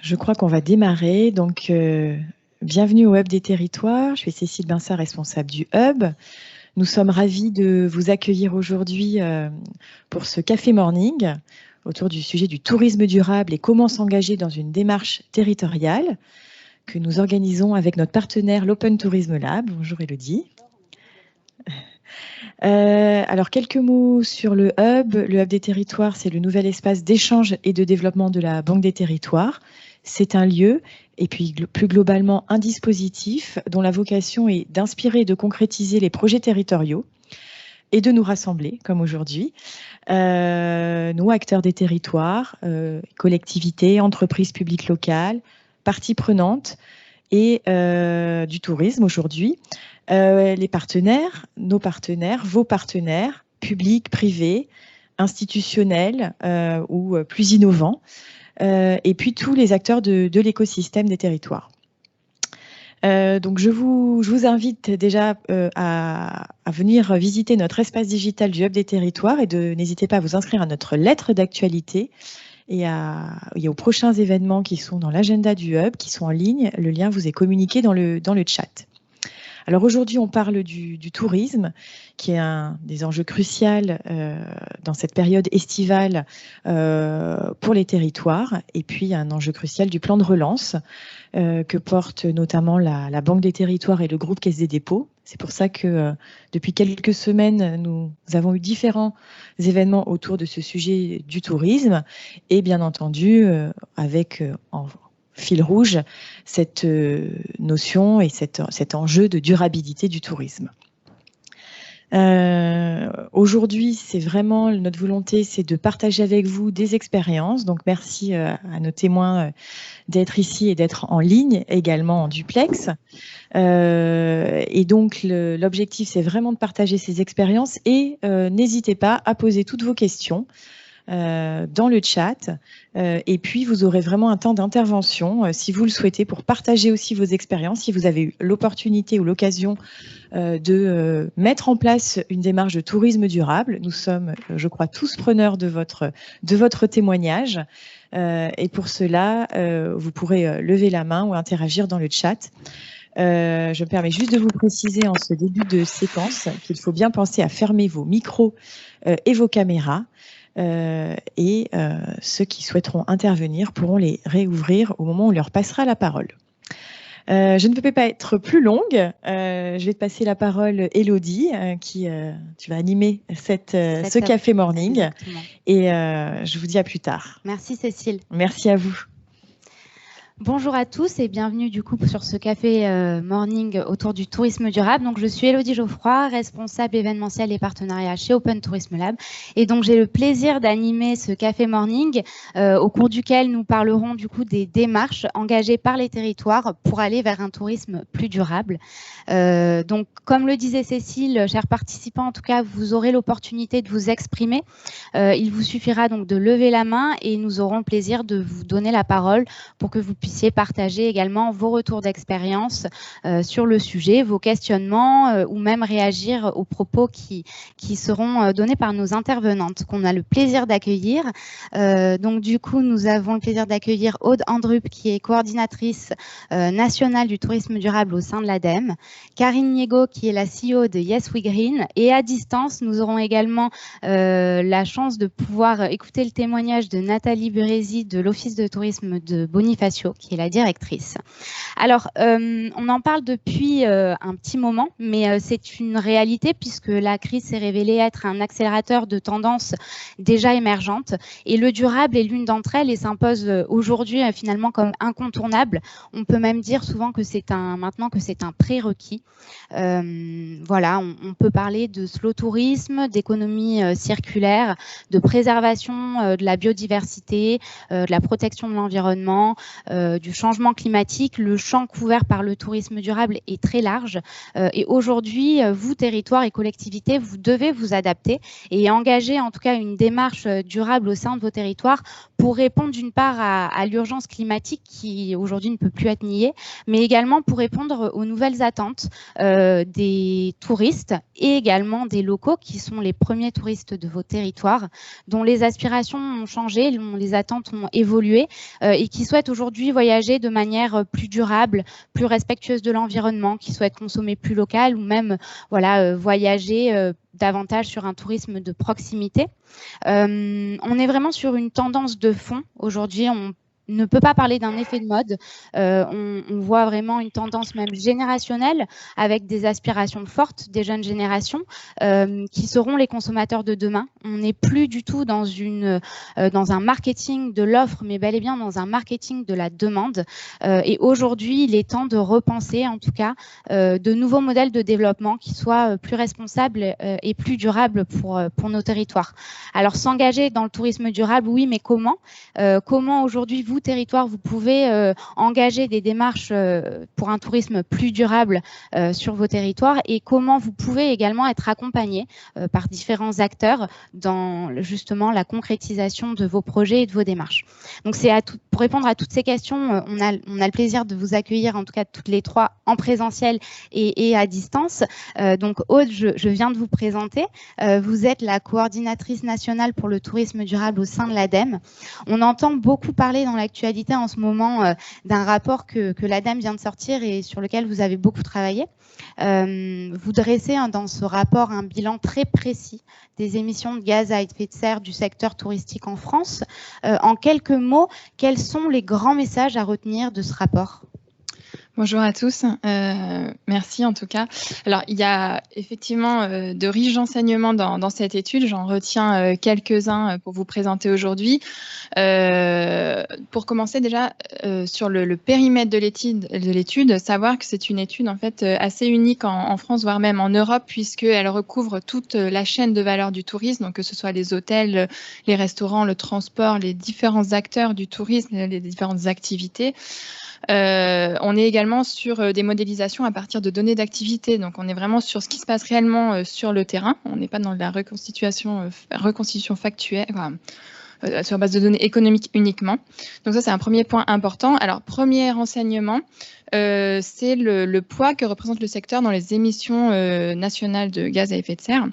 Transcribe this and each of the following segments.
Je crois qu'on va démarrer. Donc, bienvenue au Hub des Territoires. Je suis Cécile Binsat, responsable du Hub. Nous sommes ravis de vous accueillir aujourd'hui pour ce Café Morning autour du sujet du tourisme durable et comment s'engager dans une démarche territoriale que nous organisons avec notre partenaire l'Open Tourism Lab. Bonjour Élodie. Alors, quelques mots sur le Hub. Le Hub des Territoires, c'est le nouvel espace d'échange et de développement de la Banque des Territoires. C'est un lieu et puis plus globalement un dispositif dont la vocation est d'inspirer et de concrétiser les projets territoriaux et de nous rassembler, comme aujourd'hui, nous, acteurs des territoires, collectivités, entreprises publiques locales, parties prenantes et du tourisme aujourd'hui. Les partenaires, nos partenaires, vos partenaires, publics, privés, institutionnels ou plus innovants, et puis tous les acteurs de l'écosystème des territoires. Donc je vous invite déjà à venir visiter notre espace digital du Hub des Territoires et n'hésitez pas à vous inscrire à notre lettre d'actualité et aux prochains événements qui sont dans l'agenda du Hub, qui sont en ligne. Le lien vous est communiqué dans le chat. Alors aujourd'hui, on parle du tourisme, qui est un des enjeux cruciaux dans cette période estivale pour les territoires, et puis un enjeu crucial du plan de relance que porte notamment la Banque des Territoires et le groupe Caisse des Dépôts. C'est pour ça que depuis quelques semaines, nous avons eu différents événements autour de ce sujet du tourisme, et bien entendu avec en fil rouge cette notion et cet enjeu de durabilité du tourisme. Aujourd'hui, c'est vraiment notre volonté, c'est de partager avec vous des expériences. Donc, merci à nos témoins d'être ici et d'être en ligne, également en duplex. Et donc, l'objectif, c'est vraiment de partager ces expériences et n'hésitez pas à poser toutes vos questions dans le chat et puis vous aurez vraiment un temps d'intervention si vous le souhaitez pour partager aussi vos expériences, si vous avez eu l'opportunité ou l'occasion de mettre en place une démarche de tourisme durable. Nous sommes, je crois, tous preneurs de votre témoignage et pour cela, vous pourrez lever la main ou interagir dans le chat. Je me permets juste de vous préciser en ce début de séquence qu'il faut bien penser à fermer vos micros et vos caméras. Et ceux qui souhaiteront intervenir pourront les réouvrir au moment où on leur passera la parole. Je ne peux pas être plus longue. Je vais te passer la parole, Élodie, tu vas animer ce Café Morning. Exactement. Et je vous dis à plus tard. Merci Cécile. Merci à vous. Bonjour à tous et bienvenue du coup sur ce café morning autour du tourisme durable. Donc je suis Élodie Geoffroy, responsable événementiel et partenariat chez Open Tourism Lab. Et donc j'ai le plaisir d'animer ce café morning au cours duquel nous parlerons du coup des démarches engagées par les territoires pour aller vers un tourisme plus durable. Donc comme le disait Cécile, chers participants, en tout cas vous aurez l'opportunité de vous exprimer. Il vous suffira donc de lever la main et nous aurons le plaisir de vous donner la parole pour que vous puissiez partager également vos retours d'expérience sur le sujet, vos questionnements ou même réagir aux propos qui seront donnés par nos intervenantes qu'on a le plaisir d'accueillir. Donc du coup, nous avons le plaisir d'accueillir Aude Andrup qui est coordinatrice nationale du tourisme durable au sein de l'ADEME, Karine Niego qui est la CEO de Yes We Green et à distance, nous aurons également la chance de pouvoir écouter le témoignage de Nathalie Burezi de l'Office de tourisme de Bonifacio qui est la directrice. Alors, on en parle depuis un petit moment, mais c'est une réalité puisque la crise s'est révélée être un accélérateur de tendances déjà émergentes et le durable est l'une d'entre elles et s'impose aujourd'hui finalement comme incontournable. On peut même dire souvent que maintenant que c'est un prérequis. Voilà, on peut parler de slow tourisme, d'économie circulaire, de préservation de la biodiversité, de la protection de l'environnement, du changement climatique. Le champ couvert par le tourisme durable est très large et aujourd'hui, vous, territoires et collectivités, vous devez vous adapter et engager en tout cas une démarche durable au sein de vos territoires pour répondre d'une part à l'urgence climatique qui aujourd'hui ne peut plus être niée, mais également pour répondre aux nouvelles attentes des touristes et également des locaux qui sont les premiers touristes de vos territoires, dont les aspirations ont changé, dont les attentes ont évolué et qui souhaitent aujourd'hui voyager de manière plus durable, plus respectueuse de l'environnement, qui souhaitent consommer plus local ou même voyager davantage sur un tourisme de proximité. On est vraiment sur une tendance de fond. Aujourd'hui, on ne peut pas parler d'un effet de mode. On voit vraiment une tendance même générationnelle avec des aspirations fortes des jeunes générations qui seront les consommateurs de demain. On n'est plus du tout dans un marketing de l'offre, mais bel et bien dans un marketing de la demande. Et aujourd'hui, il est temps de repenser, en tout cas, de nouveaux modèles de développement qui soient plus responsables et plus durables pour nos territoires. Alors, s'engager dans le tourisme durable, oui, mais comment ? Comment aujourd'hui, vous, territoire, vous pouvez engager des démarches pour un tourisme plus durable sur vos territoires et comment vous pouvez également être accompagné par différents acteurs dans justement la concrétisation de vos projets et de vos démarches. Donc c'est pour répondre à toutes ces questions, on a le plaisir de vous accueillir en tout cas toutes les trois en présentiel et à distance. Donc Aude, je viens de vous présenter. Vous êtes la coordinatrice nationale pour le tourisme durable au sein de l'ADEME. On entend beaucoup parler dans l'actualité en ce moment d'un rapport que l'ADEME vient de sortir et sur lequel vous avez beaucoup travaillé. Vous dressez dans ce rapport un bilan très précis des émissions de gaz à effet de serre du secteur touristique en France. En quelques mots, quels sont les grands messages à retenir de ce rapport ? Bonjour à tous, merci en tout cas. Alors il y a effectivement de riches enseignements dans cette étude, j'en retiens quelques-uns pour vous présenter aujourd'hui. Pour commencer déjà sur le périmètre de l'étude, savoir que c'est une étude en fait assez unique en France, voire même en Europe, puisqu'elle recouvre toute la chaîne de valeur du tourisme, donc que ce soit les hôtels, les restaurants, le transport, les différents acteurs du tourisme, les différentes activités. On est également sur des modélisations à partir de données d'activité, donc on est vraiment sur ce qui se passe réellement sur le terrain, on n'est pas dans la reconstitution factuelle, sur base de données économiques uniquement. Donc ça, c'est un premier point important. Alors, premier renseignement, c'est le poids que représente le secteur dans les émissions nationales de gaz à effet de serre,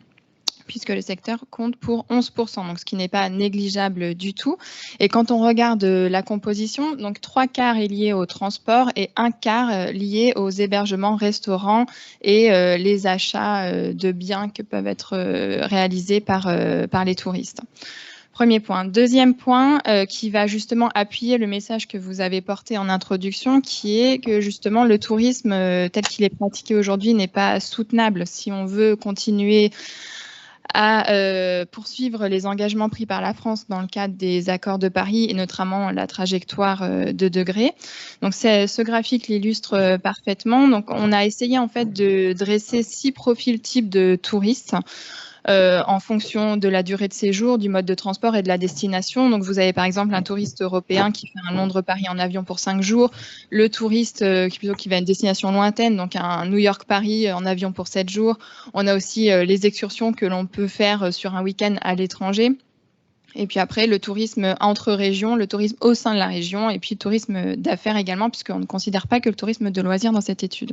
puisque le secteur compte pour 11%, donc ce qui n'est pas négligeable du tout. Et quand on regarde la composition, donc 3/4 est lié au transport et 1/4 lié aux hébergements, restaurants et les achats de biens que peuvent être réalisés par les touristes. Premier point. Deuxième point qui va justement appuyer le message que vous avez porté en introduction, qui est que justement le tourisme tel qu'il est pratiqué aujourd'hui n'est pas soutenable si on veut continuer à poursuivre les engagements pris par la France dans le cadre des accords de Paris et notamment la trajectoire de degrés. Donc ce graphique l'illustre parfaitement. Donc on a essayé en fait de dresser 6 profils types de touristes. En fonction de la durée de séjour, du mode de transport et de la destination. Donc, vous avez par exemple un touriste européen qui fait un Londres-Paris en avion pour 5 jours, le touriste qui va à une destination lointaine, donc un New York-Paris en avion pour 7 jours. On a aussi les excursions que l'on peut faire sur un week-end à l'étranger. Et puis après, le tourisme entre régions, le tourisme au sein de la région, et puis le tourisme d'affaires également, puisqu'on ne considère pas que le tourisme de loisirs dans cette étude.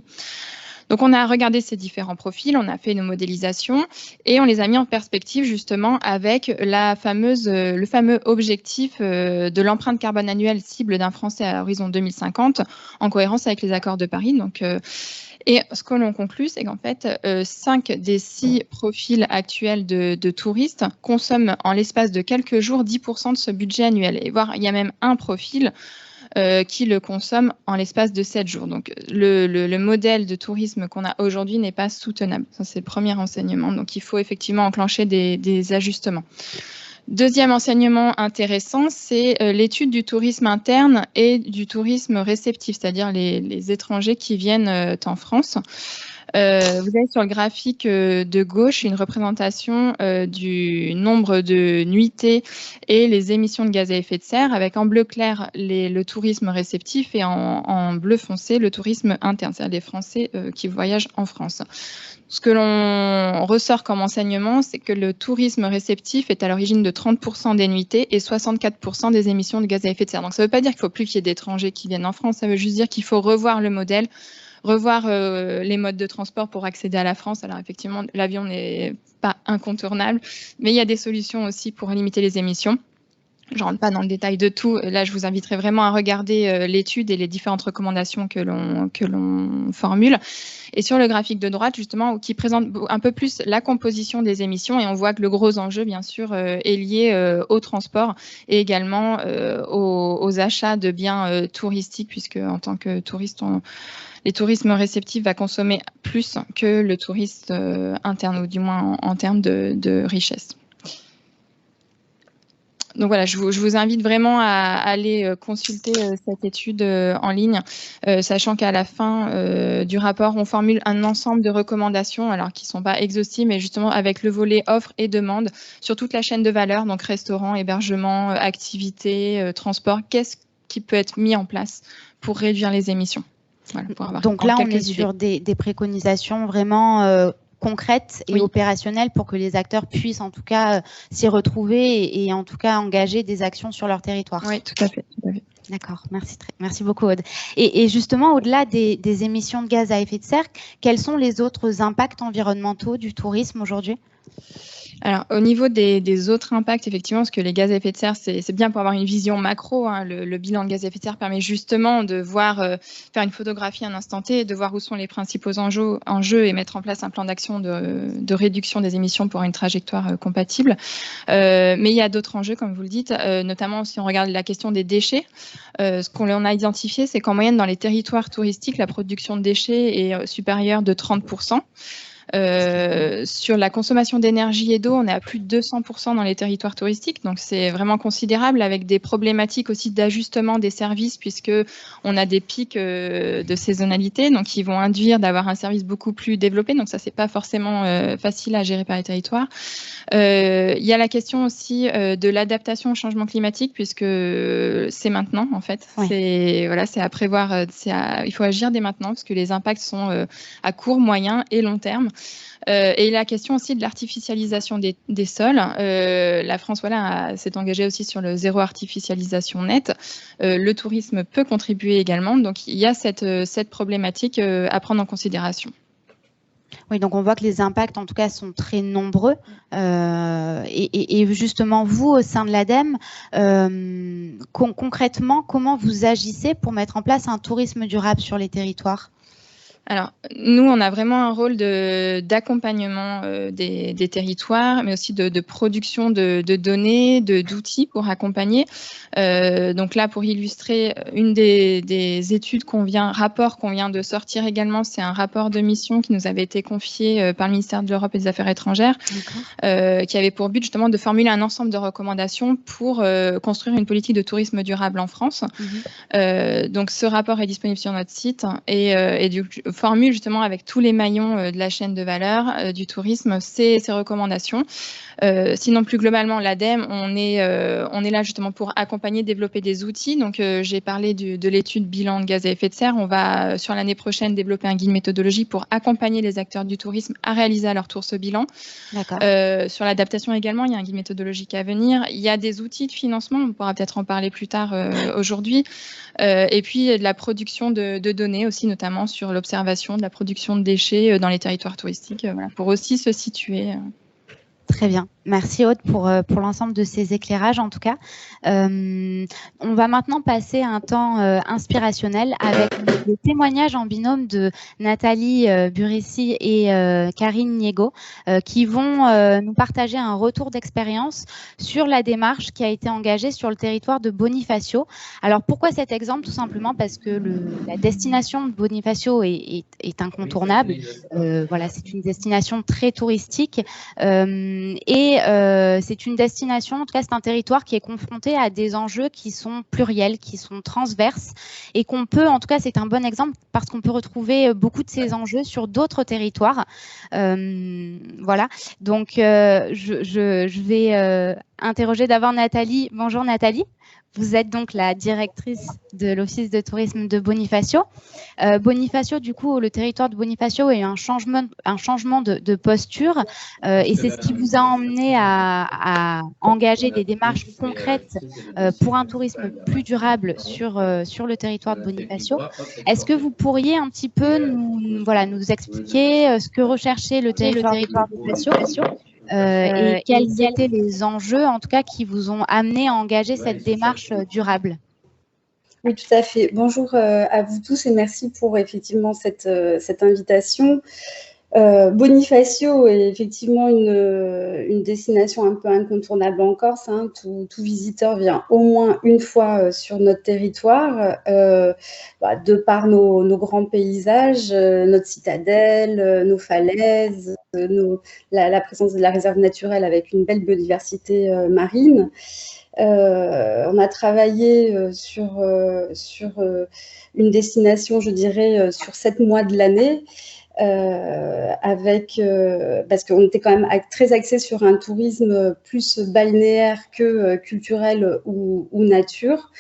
Donc, on a regardé ces différents profils, on a fait nos modélisations et on les a mis en perspective justement avec le fameux objectif de l'empreinte carbone annuelle cible d'un Français à l'horizon 2050 en cohérence avec les accords de Paris. Donc, et ce que l'on conclut, c'est qu'en fait, 5 des 6 profils actuels de touristes consomment en l'espace de quelques jours 10% de ce budget annuel. Et voire, il y a même un profil qui le consomment en l'espace de 7 jours. Donc, le modèle de tourisme qu'on a aujourd'hui n'est pas soutenable. Ça, c'est le premier enseignement. Donc, il faut effectivement enclencher des ajustements. Deuxième enseignement intéressant, c'est l'étude du tourisme interne et du tourisme réceptif, c'est-à-dire les étrangers qui viennent en France. Vous avez sur le graphique de gauche une représentation du nombre de nuitées et les émissions de gaz à effet de serre, avec en bleu clair le tourisme réceptif et en bleu foncé le tourisme interne, c'est-à-dire les Français qui voyagent en France. Ce que l'on ressort comme enseignement, c'est que le tourisme réceptif est à l'origine de 30% des nuitées et 64% des émissions de gaz à effet de serre. Donc ça ne veut pas dire qu'il ne faut plus qu'il y ait d'étrangers qui viennent en France, ça veut juste dire qu'il faut revoir le modèle, revoir les modes de transport pour accéder à la France. Alors effectivement, l'avion n'est pas incontournable, mais il y a des solutions aussi pour limiter les émissions. Je ne rentre pas dans le détail de tout. Là, je vous inviterai vraiment à regarder l'étude et les différentes recommandations que l'on formule. Et sur le graphique de droite, justement, qui présente un peu plus la composition des émissions, et on voit que le gros enjeu, bien sûr, est lié au transport et également aux achats de biens touristiques, puisque en tant que touriste, les tourismes réceptifs va consommer plus que le touriste interne, ou du moins en termes de richesse. Donc voilà, je vous invite vraiment à aller consulter cette étude en ligne, sachant qu'à la fin du rapport, on formule un ensemble de recommandations, alors qui ne sont pas exhaustives, mais justement avec le volet offre et demande sur toute la chaîne de valeur, donc restaurant, hébergement, activités, transport. Qu'est-ce qui peut être mis en place pour réduire les émissions? Voilà, donc là, on est sur des préconisations vraiment concrètes et opérationnelles pour que les acteurs puissent en tout cas s'y retrouver et en tout cas engager des actions sur leur territoire. Oui, tout à fait. D'accord, merci beaucoup Aude. Et justement, au-delà des émissions de gaz à effet de serre, quels sont les autres impacts environnementaux du tourisme aujourd'hui ? Alors, au niveau des autres impacts, effectivement, parce que les gaz à effet de serre, c'est bien pour avoir une vision macro. Hein. Le bilan de gaz à effet de serre permet justement de voir, faire une photographie à un instant T, de voir où sont les principaux enjeux et mettre en place un plan d'action de réduction des émissions pour une trajectoire compatible. Mais il y a d'autres enjeux, comme vous le dites, notamment si on regarde la question des déchets. Ce qu'on a identifié, c'est qu'en moyenne, dans les territoires touristiques, la production de déchets est supérieure de 30%. Sur la consommation d'énergie et d'eau, on est à plus de 200% dans les territoires touristiques, donc c'est vraiment considérable, avec des problématiques aussi d'ajustement des services, puisque on a des pics de saisonnalité, donc qui vont induire d'avoir un service beaucoup plus développé. Donc ça, c'est pas forcément facile à gérer par les territoires. Il y a la question aussi de l'adaptation au changement climatique, puisque c'est maintenant en fait. Ouais. C'est à prévoir. Il faut agir dès maintenant, parce que les impacts sont à court, moyen et long terme. Et la question aussi de l'artificialisation des sols. La France s'est engagée aussi sur le zéro artificialisation nette. Le tourisme peut contribuer également. Donc il y a cette problématique à prendre en considération. Oui, donc on voit que les impacts, en tout cas, sont très nombreux. Et justement, vous, au sein de l'ADEME, concrètement, comment vous agissez pour mettre en place un tourisme durable sur les territoires ? Alors, nous, on a vraiment un rôle d'accompagnement des territoires, mais aussi de production de données, d'outils pour accompagner. Donc là, pour illustrer, une des études rapport qu'on vient de sortir également, c'est un rapport de mission qui nous avait été confié par le ministère de l'Europe et des Affaires étrangères, qui avait pour but justement de formuler un ensemble de recommandations pour construire une politique de tourisme durable en France. Donc, ce rapport est disponible sur notre site et du formule justement avec tous les maillons de la chaîne de valeur du tourisme ces recommandations. Sinon, plus globalement, l'ADEME, on est là justement pour accompagner, développer des outils. Donc, j'ai parlé de l'étude bilan de gaz à effet de serre. On va, sur l'année prochaine, développer un guide méthodologique pour accompagner les acteurs du tourisme à réaliser à leur tour ce bilan. Sur l'adaptation également, il y a un guide méthodologique à venir. Il y a des outils de financement, on pourra peut-être en parler plus tard aujourd'hui. Et puis, de la production de données aussi, notamment sur l'observation de la production de déchets dans les territoires touristiques, pour aussi se situer. Très bien. Merci Aude pour l'ensemble de ces éclairages en tout cas. On va maintenant passer un temps inspirationnel avec les témoignages en binôme de Nathalie Burissi et Karine Niego qui vont nous partager un retour d'expérience sur la démarche qui a été engagée sur le territoire de Bonifacio. Alors pourquoi cet exemple? Tout simplement parce que la destination de Bonifacio est incontournable. Voilà, c'est une destination très touristique et c'est une destination, en tout cas c'est un territoire qui est confronté à des enjeux qui sont pluriels, qui sont transverses et qu'on peut, en tout cas c'est un bon exemple parce qu'on peut retrouver beaucoup de ces enjeux sur d'autres territoires. Voilà, donc je vais interroger d'abord Nathalie. Bonjour Nathalie. Vous êtes donc la directrice de l'Office de tourisme de Bonifacio. Bonifacio, du coup, le territoire de Bonifacio a eu un changement de posture et c'est ce qui vous a emmené à engager des démarches concrètes pour un tourisme plus durable sur le territoire de Bonifacio. Est-ce que vous pourriez un petit peu nous expliquer ce que recherchait le territoire de Bonifacio et quels étaient les enjeux, en tout cas, qui vous ont amené à engager cette démarche durable? Oui, tout à fait. Bonjour à vous tous et merci pour effectivement cette invitation. Bonifacio est effectivement une destination un peu incontournable en Corse. Hein. Tout visiteur vient au moins une fois sur notre territoire, de par nos grands paysages, notre citadelle, nos falaises, la présence de la réserve naturelle avec une belle biodiversité marine. On a travaillé sur une destination, je dirais, sur 7 mois de l'année. Parce qu'on était quand même très axé sur un tourisme plus balnéaire que culturel ou nature.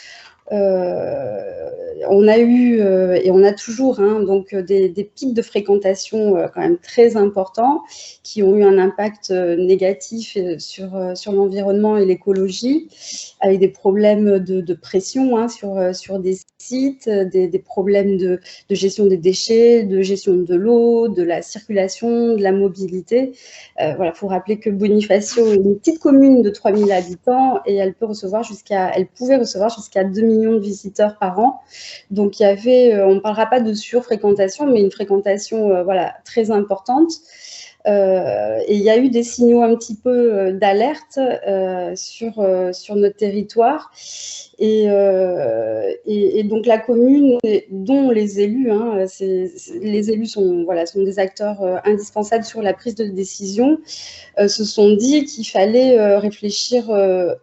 On a eu et on a toujours donc des pics de fréquentation quand même très importants qui ont eu un impact négatif sur l'environnement et l'écologie, avec des problèmes de pression sur des sites, des problèmes de gestion des déchets, de gestion de l'eau, de la circulation, de la mobilité. Voilà, faut rappeler que Bonifacio est une petite commune de 3000 habitants et elle pouvait recevoir jusqu'à 2 millions de visiteurs par an. Donc il y avait, on ne parlera pas de surfréquentation, mais une fréquentation très importante. Et il y a eu des signaux un petit peu d'alerte sur notre territoire. Et donc la commune, dont les élus, les élus sont des acteurs indispensables sur la prise de décision, se sont dit qu'il fallait réfléchir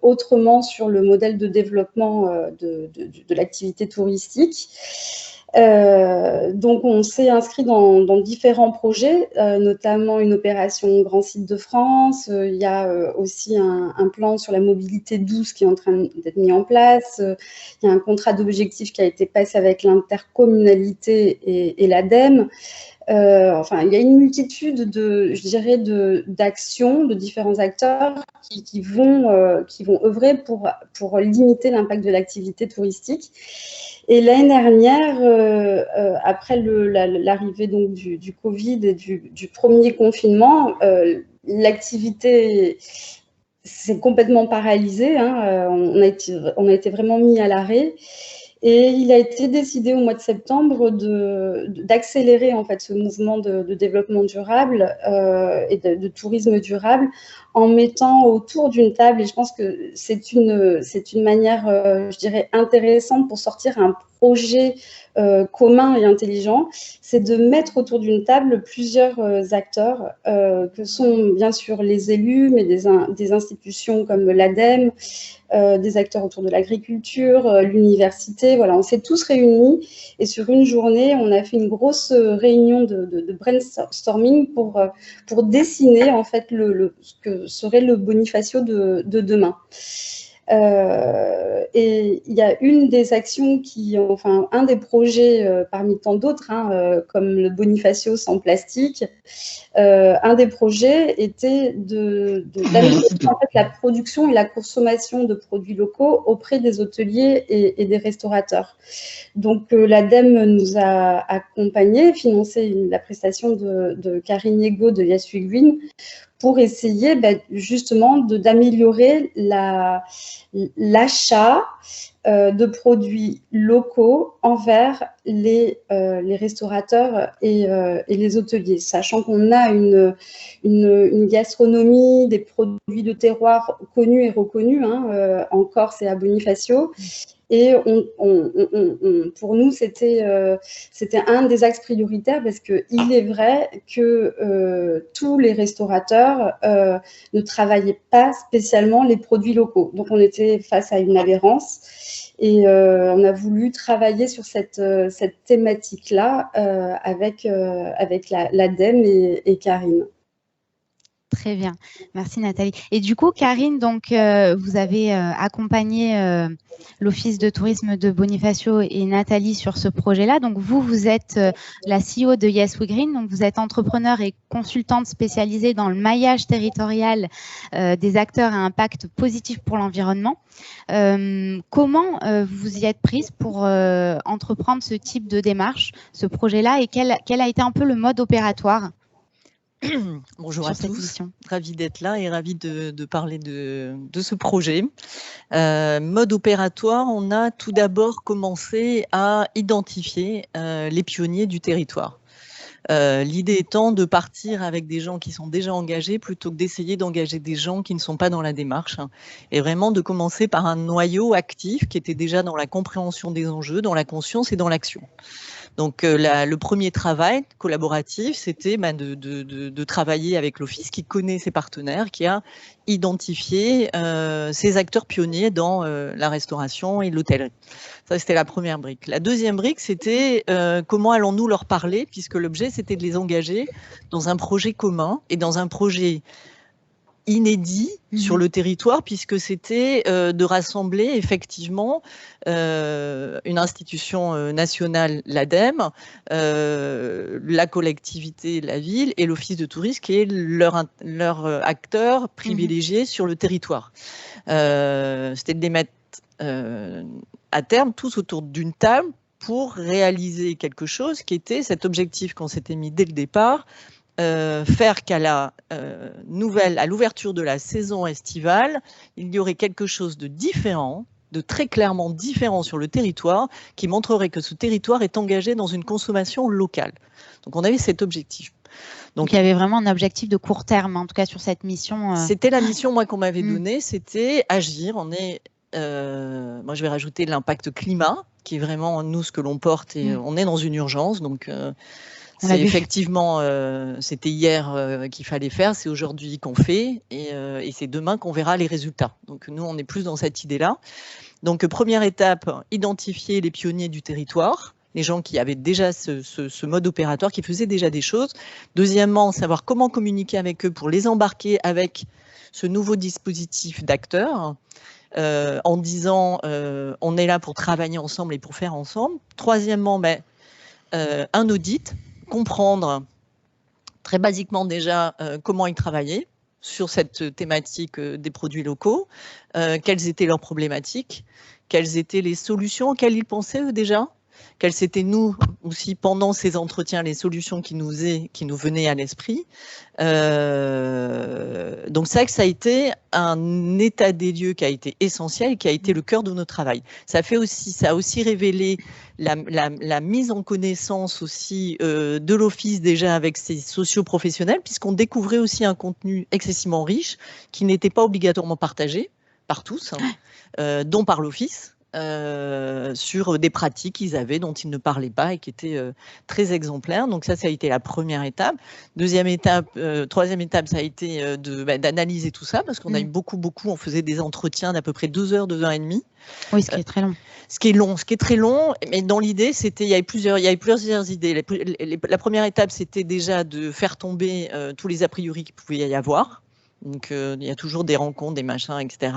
autrement sur le modèle de développement de l'activité touristique. Donc on s'est inscrit dans différents projets, notamment une opération Grand Site de France. Il y a aussi un plan sur la mobilité douce qui est en train d'être mis en place. Il y a un contrat d'objectifs qui a été passé avec l'intercommunalité et l'ADEME. Il y a une multitude d'actions de différents acteurs qui vont œuvrer pour limiter l'impact de l'activité touristique. Et l'année dernière, après l'arrivée donc du Covid et du premier confinement, l'activité s'est complètement paralysée. On a été vraiment mis à l'arrêt. Et il a été décidé au mois de septembre d'accélérer en fait ce mouvement de développement durable et de tourisme durable en mettant autour d'une table, et je pense que c'est une manière, je dirais, intéressante pour sortir un projet commun et intelligent, c'est de mettre autour d'une table plusieurs acteurs que sont bien sûr les élus, mais des institutions comme l'ADEME, des acteurs autour de l'agriculture, l'université. Voilà, on s'est tous réunis et sur une journée, on a fait une grosse réunion de brainstorming pour dessiner en fait ce que serait le Bonifacio de demain. Et il y a une des actions un des projets parmi tant d'autres, comme le Bonifacio sans plastique, un des projets était d'améliorer en fait la production et la consommation de produits locaux auprès des hôteliers et des restaurateurs. Donc l'ADEME nous a accompagnés, financé la prestation de Karine Ego de Yasuiguin pour essayer justement d'améliorer l'achat de produits locaux envers les restaurateurs et les hôteliers, sachant qu'on a une gastronomie, des produits de terroir connus et reconnus en Corse et à Bonifacio. Et pour nous, c'était un des axes prioritaires parce qu'il est vrai que tous les restaurateurs ne travaillaient pas spécialement les produits locaux. Donc, on était face à une aberrance et on a voulu travailler sur cette thématique-là avec l'ADEME et Karine. Très bien, merci Nathalie. Et du coup, Karine, donc, vous avez accompagné l'Office de tourisme de Bonifacio et Nathalie sur ce projet-là. Donc, vous êtes la CEO de Yes We Green, donc vous êtes entrepreneur et consultante spécialisée dans le maillage territorial des acteurs à impact positif pour l'environnement. Comment vous y êtes prise pour entreprendre ce type de démarche, ce projet-là, et quel a été un peu le mode opératoire? Bonjour à tous, ravi d'être là et ravi de parler de ce projet. Mode opératoire, on a tout d'abord commencé à identifier les pionniers du territoire. L'idée étant de partir avec des gens qui sont déjà engagés plutôt que d'essayer d'engager des gens qui ne sont pas dans la démarche, et vraiment de commencer par un noyau actif qui était déjà dans la compréhension des enjeux, dans la conscience et dans l'action. Donc le premier travail collaboratif, c'était de travailler avec l'Office qui connaît ses partenaires, qui a identifié ses acteurs pionniers dans la restauration et l'hôtellerie. Ça, c'était la première brique. La deuxième brique, c'était comment allons-nous leur parler, puisque l'objet, c'était de les engager dans un projet commun et dans un projet inédit sur le territoire, puisque c'était de rassembler effectivement une institution nationale, l'ADEME, la collectivité, la ville et l'Office de tourisme qui est leur acteur privilégié sur le territoire. C'était de les mettre à terme tous autour d'une table pour réaliser quelque chose qui était cet objectif qu'on s'était mis dès le départ, faire qu'à à l'ouverture de la saison estivale, il y aurait quelque chose de différent, de très clairement différent sur le territoire, qui montrerait que ce territoire est engagé dans une consommation locale. Donc on avait cet objectif. Donc il y avait vraiment un objectif de court terme, en tout cas sur cette mission. C'était la mission moi qu'on m'avait donnée, c'était agir. On est, moi je vais rajouter l'impact climat, qui est vraiment nous ce que l'on porte, et on est dans une urgence, donc. C'est effectivement, c'était hier qu'il fallait faire, c'est aujourd'hui qu'on fait et c'est demain qu'on verra les résultats. Donc nous, on est plus dans cette idée-là. Donc première étape, identifier les pionniers du territoire, les gens qui avaient déjà ce mode opératoire, qui faisaient déjà des choses. Deuxièmement, savoir comment communiquer avec eux pour les embarquer avec ce nouveau dispositif d'acteurs. En disant on est là pour travailler ensemble et pour faire ensemble. Troisièmement, un audit. Comprendre très basiquement déjà comment ils travaillaient sur cette thématique des produits locaux, quelles étaient leurs problématiques, quelles étaient les solutions auxquelles ils pensaient eux déjà, quelles étaient nous aussi pendant ces entretiens les solutions qui nous venaient à l'esprit. Donc ça a été un état des lieux qui a été essentiel et qui a été le cœur de notre travail. Ça a aussi révélé la mise en connaissance aussi de l'Office déjà avec ses socio-professionnels, puisqu'on découvrait aussi un contenu excessivement riche qui n'était pas obligatoirement partagé par tous, dont par l'Office. Sur des pratiques qu'ils avaient dont ils ne parlaient pas et qui étaient très exemplaires. Donc ça a été la première étape. Deuxième étape, troisième étape, ça a été d'analyser tout ça parce qu'on a eu beaucoup, on faisait des entretiens d'à peu près 2 heures, 2 heures et demie. Oui, ce qui est très long. Ce qui est très long, mais dans l'idée, il y avait plusieurs idées. La première étape, c'était déjà de faire tomber tous les a priori qu'il pouvait y avoir. Donc, il y a toujours des rencontres, des machins, etc.,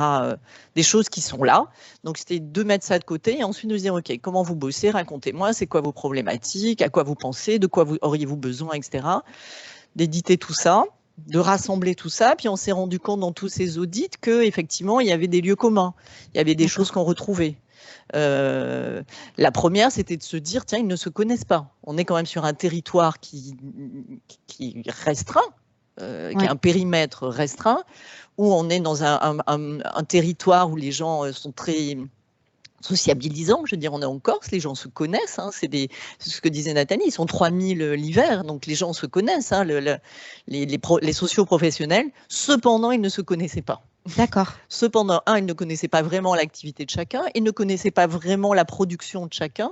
des choses qui sont là. Donc, c'était de mettre ça de côté et ensuite de se dire, OK, comment vous bossez, racontez-moi, c'est quoi vos problématiques, à quoi vous pensez, de quoi auriez-vous besoin, etc. D'éditer tout ça, de rassembler tout ça. Puis, on s'est rendu compte dans tous ces audits qu'effectivement, il y avait des lieux communs, il y avait des choses qu'on retrouvait. La première, c'était de se dire, tiens, ils ne se connaissent pas. On est quand même sur un territoire qui restreint. Qui a un périmètre restreint, où on est dans un territoire où les gens sont très sociabilisant. Je veux dire, on est en Corse, les gens se connaissent. Hein, c'est ce que disait Nathalie, ils sont 3000 l'hiver, donc les gens se connaissent, hein, les socio-professionnels. Cependant, ils ne se connaissaient pas. D'accord. Cependant, ils ne connaissaient pas vraiment l'activité de chacun, ils ne connaissaient pas vraiment la production de chacun,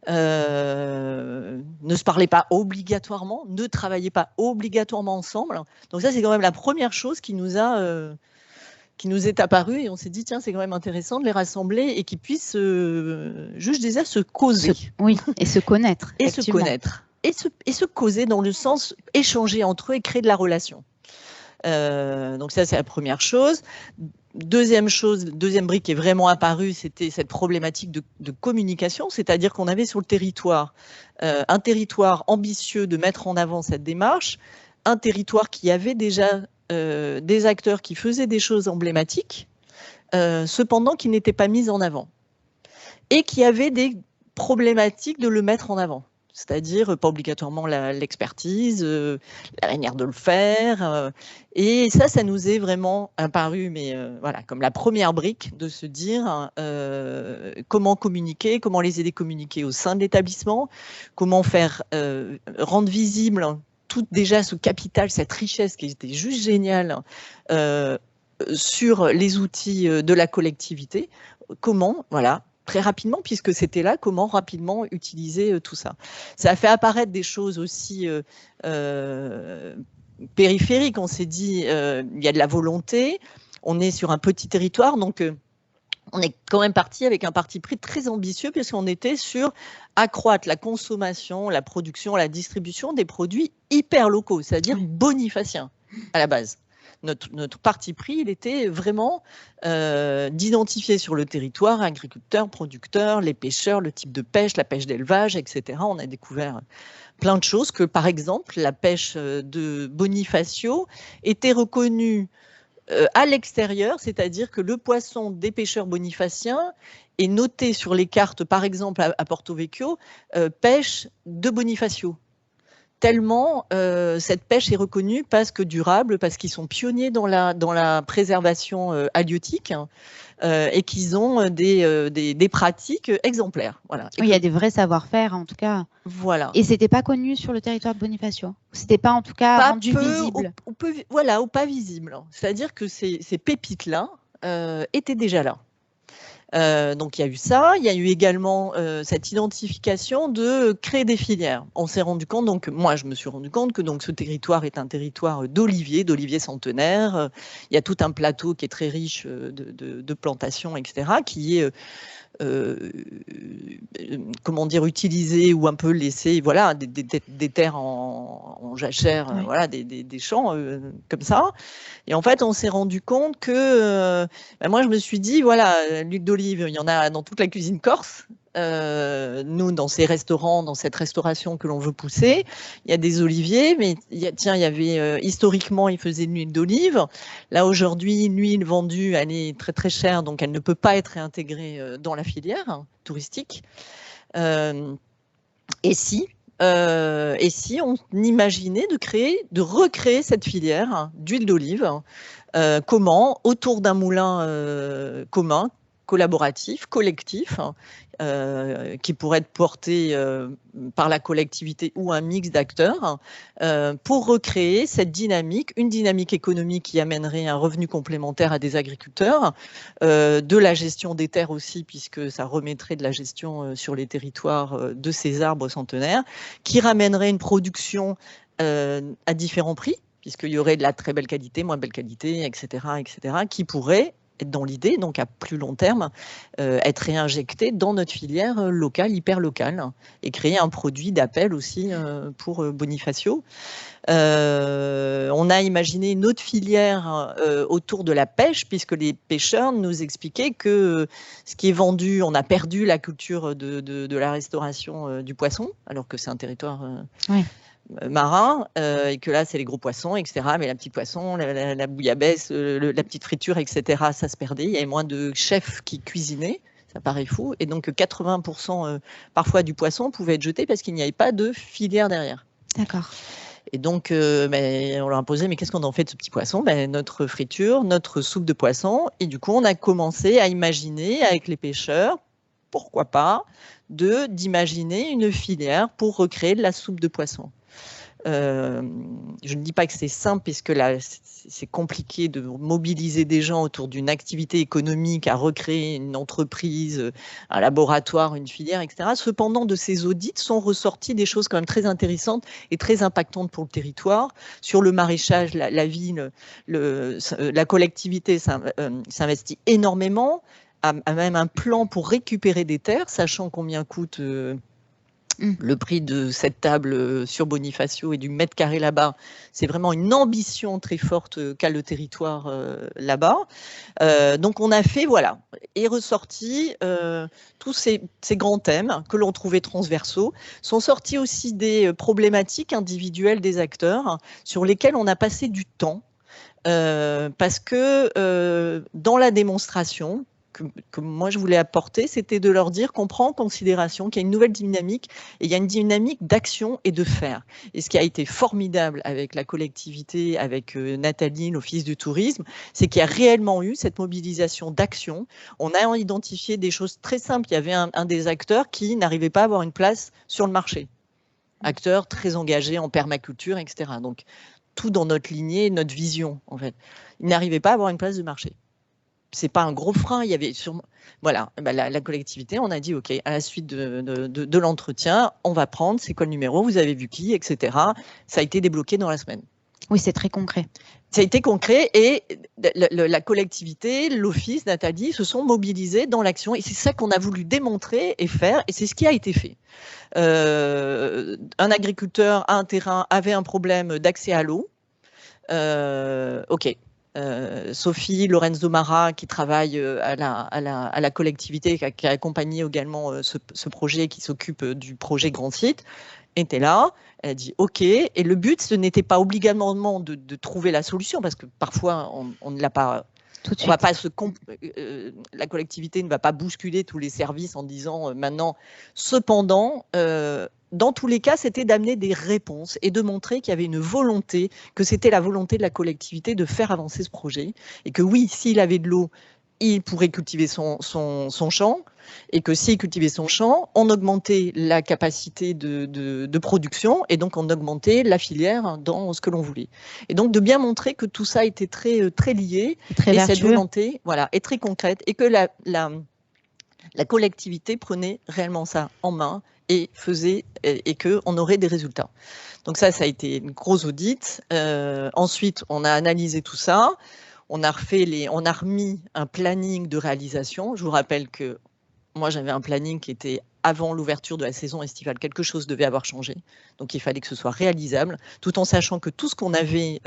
ne se parlaient pas obligatoirement, ne travaillaient pas obligatoirement ensemble. Donc ça, c'est quand même la première chose qui nous est apparu, et on s'est dit, tiens, c'est quand même intéressant de les rassembler et qu'ils puissent, je disais, se causer. Oui, et se connaître. Et se connaître. Et se causer dans le sens échanger entre eux et créer de la relation. Donc ça, c'est la première chose. Deuxième brique qui est vraiment apparue, c'était cette problématique de communication, c'est-à-dire qu'on avait sur le territoire un territoire ambitieux de mettre en avant cette démarche, un territoire qui avait déjà des acteurs qui faisaient des choses emblématiques, cependant qui n'étaient pas mis en avant, et qui avaient des problématiques de le mettre en avant. C'est-à-dire pas obligatoirement l'expertise, la manière de le faire. Et ça nous est vraiment apparu, mais voilà, comme la première brique de se dire comment communiquer, comment les aider à communiquer au sein de l'établissement, comment faire rendre visible tout déjà ce capital, cette richesse qui était juste géniale sur les outils de la collectivité. Comment, voilà, très rapidement, puisque c'était là, comment rapidement utiliser tout ça. Ça a fait apparaître des choses aussi périphériques. On s'est dit, il y a de la volonté, on est sur un petit territoire, donc on est quand même parti avec un parti pris très ambitieux, puisqu'on était sur accroître la consommation, la production, la distribution des produits hyper locaux, c'est-à-dire bonifaciens à la base. Notre parti pris, il était vraiment d'identifier sur le territoire agriculteurs, producteurs, les pêcheurs, le type de pêche, la pêche d'élevage, etc. On a découvert plein de choses, que par exemple, la pêche de Bonifacio était reconnue à l'extérieur, c'est-à-dire que le poisson des pêcheurs bonifaciens est noté sur les cartes, par exemple à Porto Vecchio, pêche de Bonifacio. Tellement cette pêche est reconnue parce que durable, parce qu'ils sont pionniers dans la préservation halieutique et qu'ils ont des pratiques exemplaires. Voilà. Oui, il y a des vrais savoir-faire en tout cas. Voilà. Et c'était pas connu sur le territoire de Bonifacio. C'était pas en tout cas rendu visible. Ou pas visible. C'est-à-dire que ces pépites-là étaient déjà là. Donc il y a eu ça, il y a eu également cette identification de créer des filières. On s'est rendu compte, donc moi je me suis rendu compte que donc ce territoire est un territoire d'oliviers centenaires. Il y a tout un plateau qui est très riche de plantations, etc., qui est comment dire, utilisé ou un peu laissé, voilà, des terres en jachère, oui. Voilà, des champs comme ça. Et en fait, on s'est rendu compte que, moi, je me suis dit, voilà, l'huile d'olive, il y en a dans toute la cuisine corse. Nous, dans ces restaurants, dans cette restauration que l'on veut pousser, il y a des oliviers, mais il y avait historiquement, ils faisaient de l'huile d'olive. Là, aujourd'hui, l'huile vendue, elle est très très chère, donc elle ne peut pas être réintégrée dans la filière touristique. Et si on imaginait de recréer cette filière d'huile d'olive, comment, autour d'un moulin commun, collaboratif, collectif, qui pourrait être porté par la collectivité ou un mix d'acteurs, pour recréer cette dynamique, une dynamique économique qui amènerait un revenu complémentaire à des agriculteurs, de la gestion des terres aussi, puisque ça remettrait de la gestion sur les territoires de ces arbres centenaires, qui ramènerait une production à différents prix, puisqu'il y aurait de la très belle qualité, moins belle qualité, etc., qui pourrait être dans l'idée, donc à plus long terme, être réinjecté dans notre filière locale, hyper locale, et créer un produit d'appel aussi pour Bonifacio. On a imaginé une autre filière autour de la pêche, puisque les pêcheurs nous expliquaient que ce qui est vendu, on a perdu la culture de la restauration du poisson, alors que c'est un territoire... Oui. Marin, et que là c'est les gros poissons, etc. Mais la petite poisson, la bouillabaisse, la petite friture, etc. Ça se perdait. Il y avait moins de chefs qui cuisinaient. Ça paraît fou. Et donc 80% parfois du poisson pouvait être jeté parce qu'il n'y avait pas de filière derrière. D'accord. Et donc on leur a posé, mais qu'est-ce qu'on en fait de ce petit poisson? Notre friture, notre soupe de poisson. Et du coup, on a commencé à imaginer avec les pêcheurs, pourquoi pas, d'imaginer une filière pour recréer de la soupe de poisson. Je ne dis pas que c'est simple, puisque là, c'est compliqué de mobiliser des gens autour d'une activité économique, à recréer une entreprise, un laboratoire, une filière, etc. Cependant, de ces audits sont ressorties des choses quand même très intéressantes et très impactantes pour le territoire. Sur le maraîchage, la ville, la collectivité s'investit énormément, a même un plan pour récupérer des terres, sachant combien coûte le prix de cette table sur Bonifacio et du mètre carré là-bas. C'est vraiment une ambition très forte qu'a le territoire là-bas. Donc on a fait, voilà, et ressorti tous ces grands thèmes que l'on trouvait transversaux. Sont sortis aussi des problématiques individuelles des acteurs sur lesquelles on a passé du temps parce que dans la démonstration, que moi je voulais apporter, c'était de leur dire qu'on prend en considération qu'il y a une nouvelle dynamique, et il y a une dynamique d'action et de faire. Et ce qui a été formidable avec la collectivité, avec Nathalie, l'Office du tourisme, c'est qu'il y a réellement eu cette mobilisation d'action. On a identifié des choses très simples. Il y avait un des acteurs qui n'arrivait pas à avoir une place sur le marché. Acteur très engagé en permaculture, etc. Donc tout dans notre lignée, notre vision, en fait. Il n'arrivait pas à avoir une place de marché. C'est pas un gros frein, il y avait sûrement... Voilà, la collectivité, on a dit, OK, à la suite de l'entretien, on va prendre, c'est quoi le numéro, vous avez vu qui, etc. Ça a été débloqué dans la semaine. Oui, c'est très concret. Ça a été concret et la collectivité, l'office, Nathalie, se sont mobilisés dans l'action et c'est ça qu'on a voulu démontrer et faire et c'est ce qui a été fait. Un agriculteur à un terrain avait un problème d'accès à l'eau. OK. Sophie Lorenzo Mara, qui travaille à la collectivité, qui a accompagné également ce projet, qui s'occupe du projet Grand Site, était là. Elle a dit OK. Et le but, ce n'était pas obligatoirement de trouver la solution, parce que parfois, on ne l'a pas. Tout de suite. La collectivité ne va pas bousculer tous les services en disant maintenant. Cependant, dans tous les cas, c'était d'amener des réponses et de montrer qu'il y avait une volonté, que c'était la volonté de la collectivité de faire avancer ce projet. Et que oui, s'il avait de l'eau, il pourrait cultiver son champ. Et que s'il cultivait son champ, on augmentait la capacité de production et donc on augmentait la filière dans ce que l'on voulait. Et donc de bien montrer que tout ça était très, très lié très et cette volonté est très concrète et que la collectivité prenait réellement ça en main et faisait et qu'on aurait des résultats. Donc ça a été une grosse audit. Ensuite, on a analysé tout ça. On a remis un planning de réalisation. Je vous rappelle que moi, j'avais un planning qui était avant l'ouverture de la saison estivale. Quelque chose devait avoir changé. Donc, il fallait que ce soit réalisable, tout en sachant que tout ce qu'on avait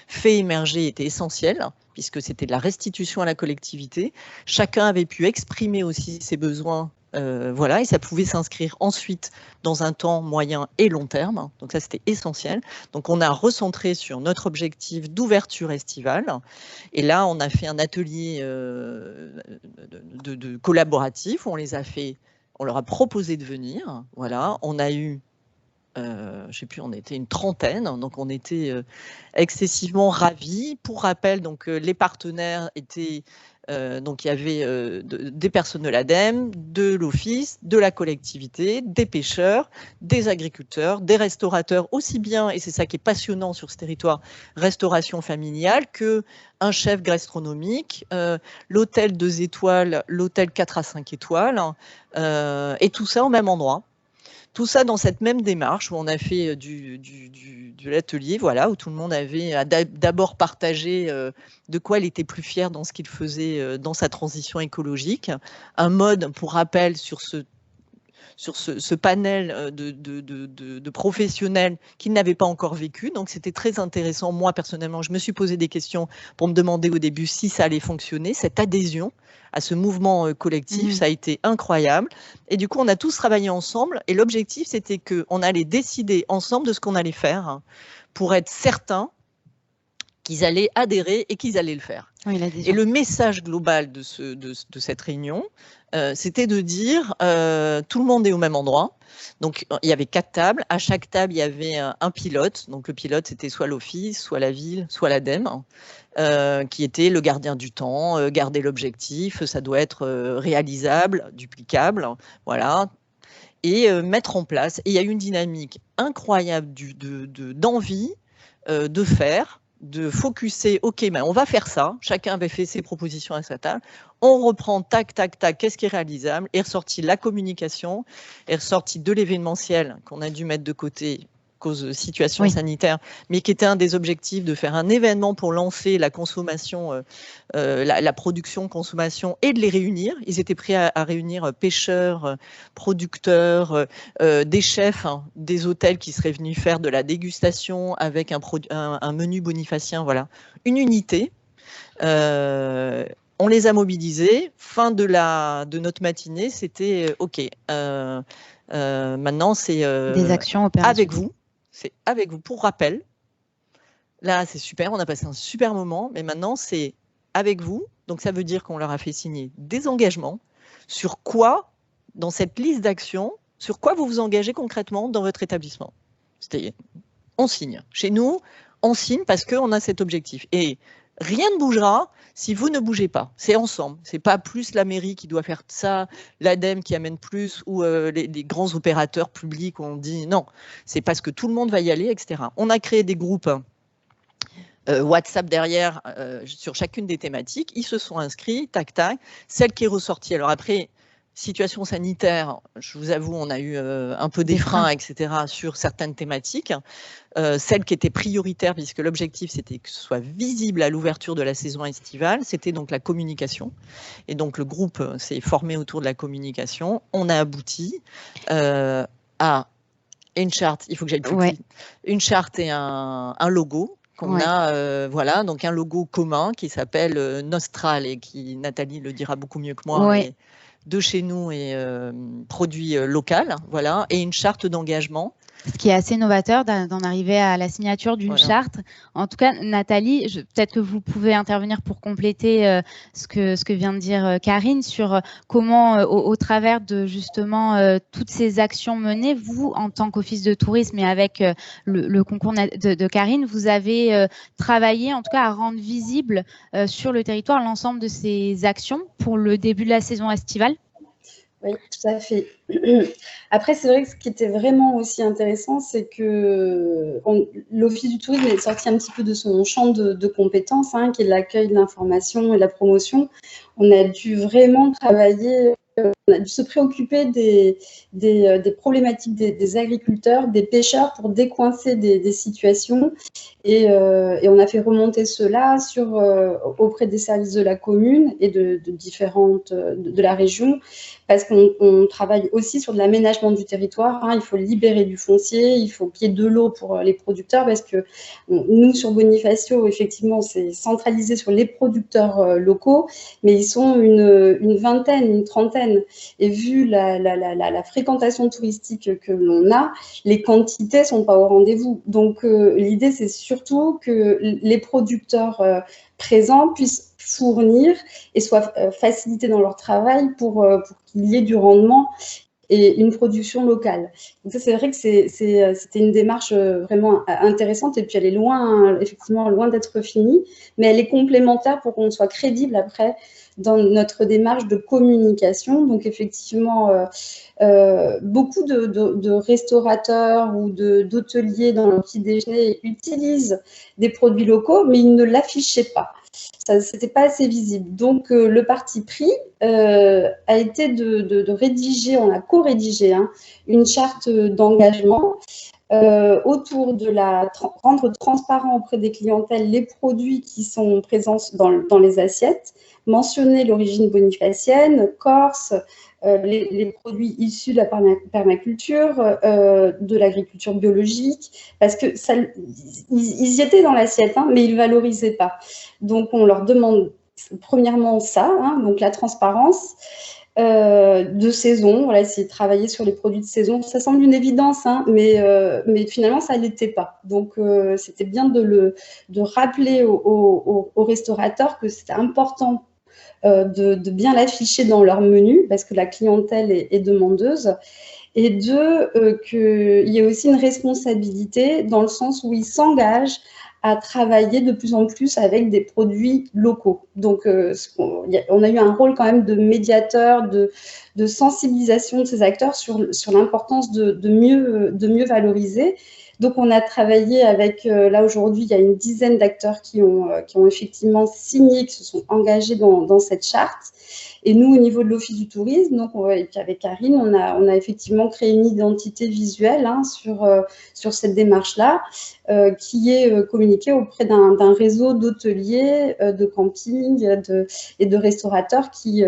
fait émerger était essentiel, puisque c'était de la restitution à la collectivité. Chacun avait pu exprimer aussi ses besoins. Voilà, et ça pouvait s'inscrire ensuite dans un temps moyen et long terme. Donc ça, c'était essentiel. Donc on a recentré sur notre objectif d'ouverture estivale. Et là, on a fait un atelier de collaboratif où on leur a proposé de venir. Voilà, on a eu, je ne sais plus, on était une trentaine, donc on était excessivement ravis. Pour rappel, donc les partenaires étaient donc il y avait des personnes de l'ADEME, de l'Office, de la collectivité, des pêcheurs, des agriculteurs, des restaurateurs, aussi bien, et c'est ça qui est passionnant sur ce territoire, restauration familiale, que un chef gastronomique, l'hôtel 2 étoiles, l'hôtel 4 à 5 étoiles, et tout ça au même endroit. Tout ça dans cette même démarche où on a fait de l'atelier, voilà, où tout le monde avait d'abord partagé de quoi il était plus fier dans ce qu'il faisait dans sa transition écologique. Un mode, pour rappel, sur ce panel de professionnels qui n'avaient pas encore vécu. Donc, c'était très intéressant. Moi, personnellement, je me suis posé des questions pour me demander au début si ça allait fonctionner. Cette adhésion à ce mouvement collectif, ça a été incroyable. Et du coup, on a tous travaillé ensemble. Et l'objectif, c'était qu'on allait décider ensemble de ce qu'on allait faire pour être certain qu'ils allaient adhérer et qu'ils allaient le faire. Oui, et le message global de cette réunion, c'était de dire tout le monde est au même endroit. Donc, il y avait 4 tables. À chaque table, il y avait un pilote. Donc, le pilote, c'était soit l'Office, soit la ville, soit l'ADEME, qui était le gardien du temps, garder l'objectif, ça doit être réalisable, duplicable, voilà, et mettre en place. Et il y a eu une dynamique incroyable d'envie de faire, de focuser, ok, ben on va faire ça, chacun avait fait ses propositions à sa table, on reprend tac, tac, tac, qu'est-ce qui est réalisable, est ressorti la communication, est ressorti de l'événementiel qu'on a dû mettre de côté cause de situation sanitaire, mais qui était un des objectifs de faire un événement pour lancer la consommation, la production, consommation et de les réunir. Ils étaient prêts à réunir pêcheurs, producteurs, des chefs, des hôtels qui seraient venus faire de la dégustation avec un menu bonifacien, voilà, une unité. On les a mobilisés. Fin de notre matinée, c'était OK. Maintenant, c'est des actions opérationnelles avec vous. C'est avec vous. Pour rappel, là, c'est super, on a passé un super moment, mais maintenant, c'est avec vous. Donc, ça veut dire qu'on leur a fait signer des engagements sur quoi, dans cette liste d'actions, sur quoi vous vous engagez concrètement dans votre établissement. On signe. Chez nous, on signe parce qu'on a cet objectif. Et rien ne bougera si vous ne bougez pas. C'est ensemble. Ce n'est pas plus la mairie qui doit faire ça, l'ADEME qui amène plus, ou les grands opérateurs publics où on dit non. C'est parce que tout le monde va y aller, etc. On a créé des groupes WhatsApp derrière sur chacune des thématiques. Ils se sont inscrits, tac, tac. Celle qui est ressortie. Alors après, situation sanitaire, je vous avoue, on a eu un peu des freins, etc. sur certaines thématiques. Celle qui était prioritaire, puisque l'objectif, c'était que ce soit visible à l'ouverture de la saison estivale, c'était donc la communication. Et donc, le groupe s'est formé autour de la communication. On a abouti à une charte, il faut que j'aille plus vite, une charte et un logo qu'on a, voilà, donc un logo commun qui s'appelle Nostral et qui, Nathalie le dira beaucoup mieux que moi, de chez nous et produit local, voilà, et une charte d'engagement. Ce qui est assez novateur d'en arriver à la signature d'une charte. En tout cas, Nathalie, peut-être que vous pouvez intervenir pour compléter ce que vient de dire Karine sur comment, au travers de justement toutes ces actions menées, vous, en tant qu'office de tourisme et avec le concours de Karine, vous avez travaillé en tout cas à rendre visible sur le territoire l'ensemble de ces actions pour le début de la saison estivale. Oui, tout à fait. Après, c'est vrai que ce qui était vraiment aussi intéressant, c'est que l'Office du tourisme est sorti un petit peu de son champ de compétences, qui est l'accueil de l'information et la promotion. On a dû vraiment travailler, on a dû se préoccuper des problématiques des agriculteurs, des pêcheurs pour décoincer des situations. Et on a fait remonter cela auprès des services de la commune et de la région, parce qu'on travaille aussi sur de l'aménagement du territoire. Il faut libérer du foncier, il faut qu'il y ait de l'eau pour les producteurs, parce que nous, sur Bonifacio, effectivement, c'est centralisé sur les producteurs locaux, mais ils sont une vingtaine, une trentaine. Et vu la fréquentation touristique que l'on a, les quantités ne sont pas au rendez-vous. Donc, l'idée, c'est surtout que les producteurs présents puissent fournir et soient facilités dans leur travail pour qu'il y ait du rendement et une production locale. Donc ça, c'est vrai que c'était une démarche vraiment intéressante, et puis elle est loin, effectivement, loin d'être finie, mais elle est complémentaire pour qu'on soit crédible après dans notre démarche de communication. Donc effectivement, beaucoup de restaurateurs ou d'hôteliers dans leur petit déjeuner utilisent des produits locaux, mais ils ne l'affichaient pas. C'était pas assez visible. Donc, le parti pris a été de rédiger, on a co-rédigé une charte d'engagement autour de rendre transparent auprès des clientèles les produits qui sont présents dans les assiettes, mentionner l'origine bonifacienne, corse, les produits issus de la permaculture, de l'agriculture biologique, parce que ils y étaient dans l'assiette, mais ils ne valorisaient pas. Donc, on leur demande premièrement ça, donc la transparence, de saison, voilà, essayer de travailler sur les produits de saison. Ça semble une évidence, hein, mais finalement, ça ne l'était pas. Donc, c'était bien de rappeler aux restaurateurs que c'était important de bien l'afficher dans leur menu, parce que la clientèle est demandeuse, et qu'il y ait aussi une responsabilité dans le sens où ils s'engagent à travailler de plus en plus avec des produits locaux. Donc, on a eu un rôle quand même de médiateur, de sensibilisation de ces acteurs sur l'importance de mieux valoriser. Donc, on a travaillé avec, là aujourd'hui, il y a une dizaine d'acteurs qui ont effectivement signé, qui se sont engagés dans cette charte. Et nous, au niveau de l'Office du tourisme, donc avec Karine, on a effectivement créé une identité visuelle sur cette démarche-là, qui est communiquée auprès d'un réseau d'hôteliers, de campings et de restaurateurs qui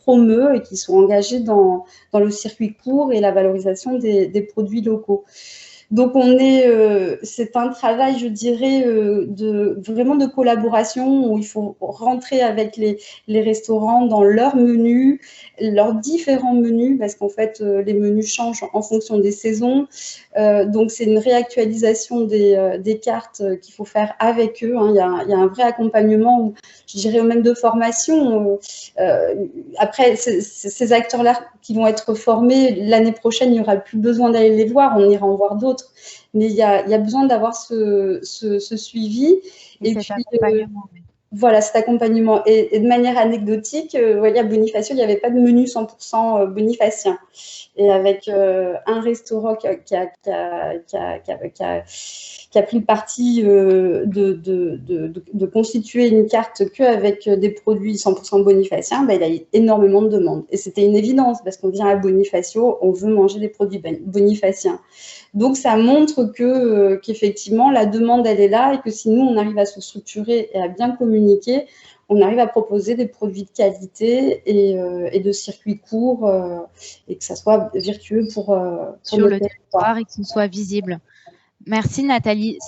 promeut et qui sont engagés dans le circuit court et la valorisation des produits locaux. Donc, c'est un travail, je dirais, vraiment de collaboration où il faut rentrer avec les restaurants dans leurs menus, leurs différents menus, parce qu'en fait, les menus changent en fonction des saisons. Donc, c'est une réactualisation des cartes qu'il faut faire avec eux, hein. Il y a un vrai accompagnement, je dirais même de formation. Après, ces acteurs-là qui vont être formés, l'année prochaine, il n'y aura plus besoin d'aller les voir, on ira en voir d'autres. Mais il y a besoin d'avoir ce suivi. Et puis, voilà, cet accompagnement. Et de manière anecdotique, à Bonifacio, il n'y avait pas de menu 100% bonifacien. Et avec un restaurant qui a pris le parti de constituer une carte qu'avec des produits 100% bonifaciens, il a eu énormément de demandes. Et c'était une évidence, parce qu'on vient à Bonifacio, on veut manger des produits bonifaciens. Donc, ça montre qu'effectivement, la demande, elle est là, et que si nous, on arrive à se structurer et à bien communiquer, on arrive à proposer des produits de qualité et de circuits courts, et que ça soit vertueux pour sur le territoire et que ce soit visible. Merci Nathalie,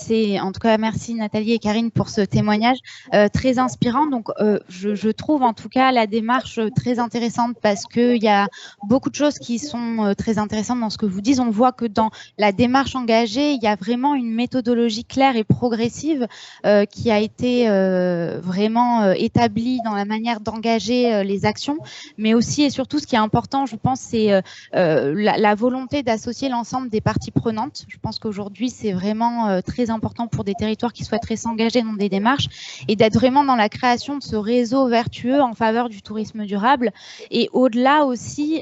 merci Nathalie et Karine pour ce témoignage très inspirant. Donc je trouve en tout cas la démarche très intéressante, parce qu'il y a beaucoup de choses qui sont très intéressantes dans ce que vous dites. On voit que dans la démarche engagée, il y a vraiment une méthodologie claire et progressive qui a été vraiment établie dans la manière d'engager les actions, mais aussi et surtout ce qui est important, je pense, c'est la volonté d'associer l'ensemble des parties prenantes. Je pense qu'aujourd'hui, c'est vraiment très important pour des territoires qui souhaiteraient s'engager dans des démarches, et d'être vraiment dans la création de ce réseau vertueux en faveur du tourisme durable. Et au-delà aussi,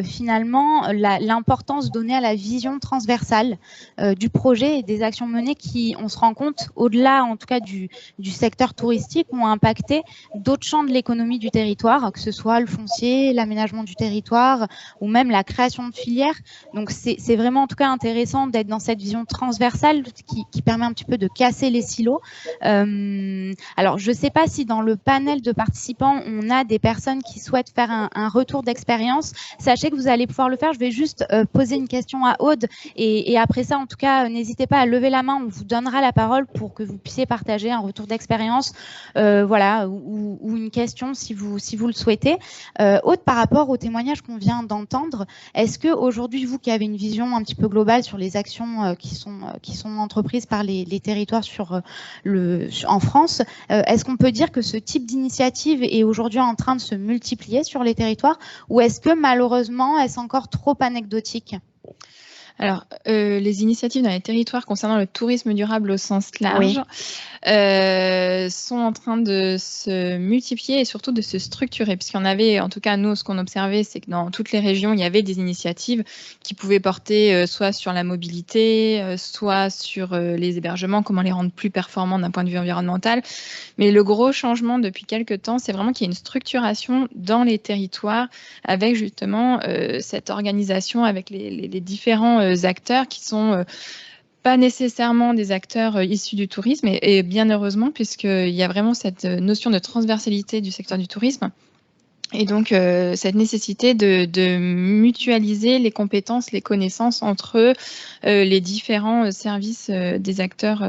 finalement, l'importance donnée à la vision transversale du projet et des actions menées qui, on se rend compte, au-delà en tout cas du secteur touristique, ont impacté d'autres champs de l'économie du territoire, que ce soit le foncier, l'aménagement du territoire ou même la création de filières. Donc c'est vraiment en tout cas intéressant d'être dans cette vision transversale qui permet un petit peu de casser les silos. Alors, je ne sais pas si dans le panel de participants, on a des personnes qui souhaitent faire un retour d'expérience. Sachez que vous allez pouvoir le faire. Je vais juste poser une question à Aude, et après ça, en tout cas, n'hésitez pas à lever la main. On vous donnera la parole pour que vous puissiez partager un retour d'expérience, voilà, ou une question si vous le souhaitez. Aude, par rapport au témoignage qu'on vient d'entendre, est-ce qu'aujourd'hui, vous qui avez une vision un petit peu globale sur les actions qui sont entreprises par les territoires en France, est-ce qu'on peut dire que ce type d'initiative est aujourd'hui en train de se multiplier sur les territoires, ou est-ce que malheureusement, est-ce encore trop anecdotique ? Alors, les initiatives dans les territoires concernant le tourisme durable au sens large sont en train de se multiplier et surtout de se structurer, puisqu'il y en avait, en tout cas nous, ce qu'on observait, c'est que dans toutes les régions, il y avait des initiatives qui pouvaient porter soit sur la mobilité, soit sur les hébergements, comment les rendre plus performants d'un point de vue environnemental. Mais le gros changement depuis quelques temps, c'est vraiment qu'il y a une structuration dans les territoires avec justement cette organisation avec les différents acteurs qui sont pas nécessairement des acteurs issus du tourisme, et bien heureusement, puisqu'il y a vraiment cette notion de transversalité du secteur du tourisme. Et donc, cette nécessité de mutualiser les compétences, les connaissances entre les différents services des acteurs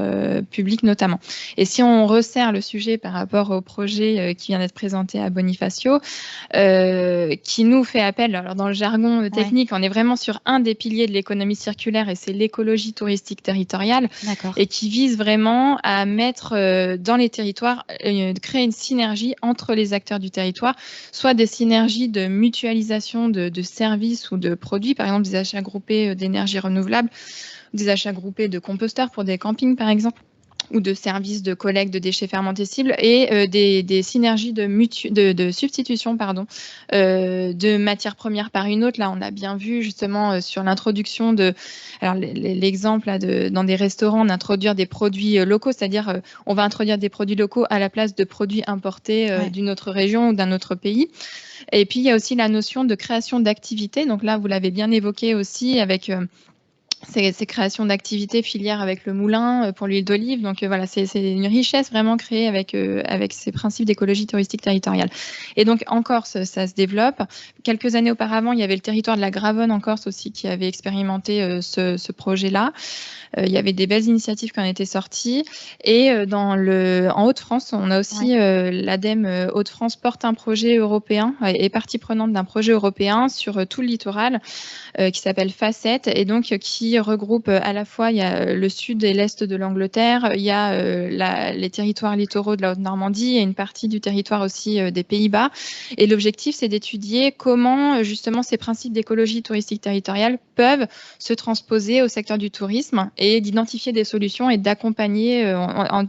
publics notamment. Et si on resserre le sujet par rapport au projet qui vient d'être présenté à Bonifacio, qui nous fait appel, alors dans le jargon technique, on est vraiment sur un des piliers de l'économie circulaire et c'est l'écologie touristique territoriale, et qui vise vraiment à mettre dans les territoires, créer une synergie entre les acteurs du territoire, soit des synergies de mutualisation de services ou de produits, par exemple des achats groupés d'énergie renouvelable, des achats groupés de composteurs pour des campings par exemple, ou de services de collecte de déchets fermentescibles, et des synergies de substitution de matières premières par une autre. Là, on a bien vu justement sur l'introduction de, alors l'exemple dans des restaurants, d'introduire des produits locaux, c'est-à-dire on va introduire des produits locaux à la place de produits importés d'une autre région ou d'un autre pays. Et puis, il y a aussi la notion de création d'activités. Donc là, vous l'avez bien évoqué aussi avec ces créations d'activités filières avec le moulin pour l'huile d'olive. Donc voilà, c'est une richesse vraiment créée avec ces principes d'écologie touristique territoriale. Et donc en Corse, ça se développe. Quelques années auparavant, il y avait le territoire de la Gravonne en Corse aussi qui avait expérimenté ce projet-là. Il y avait des belles initiatives qui en étaient sorties. Et en Hauts-de-France, on a aussi l'ADEME Hauts-de-France porte un projet européen, est partie prenante d'un projet européen sur tout le littoral qui s'appelle Facette, et donc qui regroupe à la fois, il y a le sud et l'est de l'Angleterre, il y a les territoires littoraux de la Haute-Normandie et une partie du territoire aussi des Pays-Bas. Et l'objectif, c'est d'étudier comment justement ces principes d'écologie touristique territoriale peuvent se transposer au secteur du tourisme et d'identifier des solutions et d'accompagner,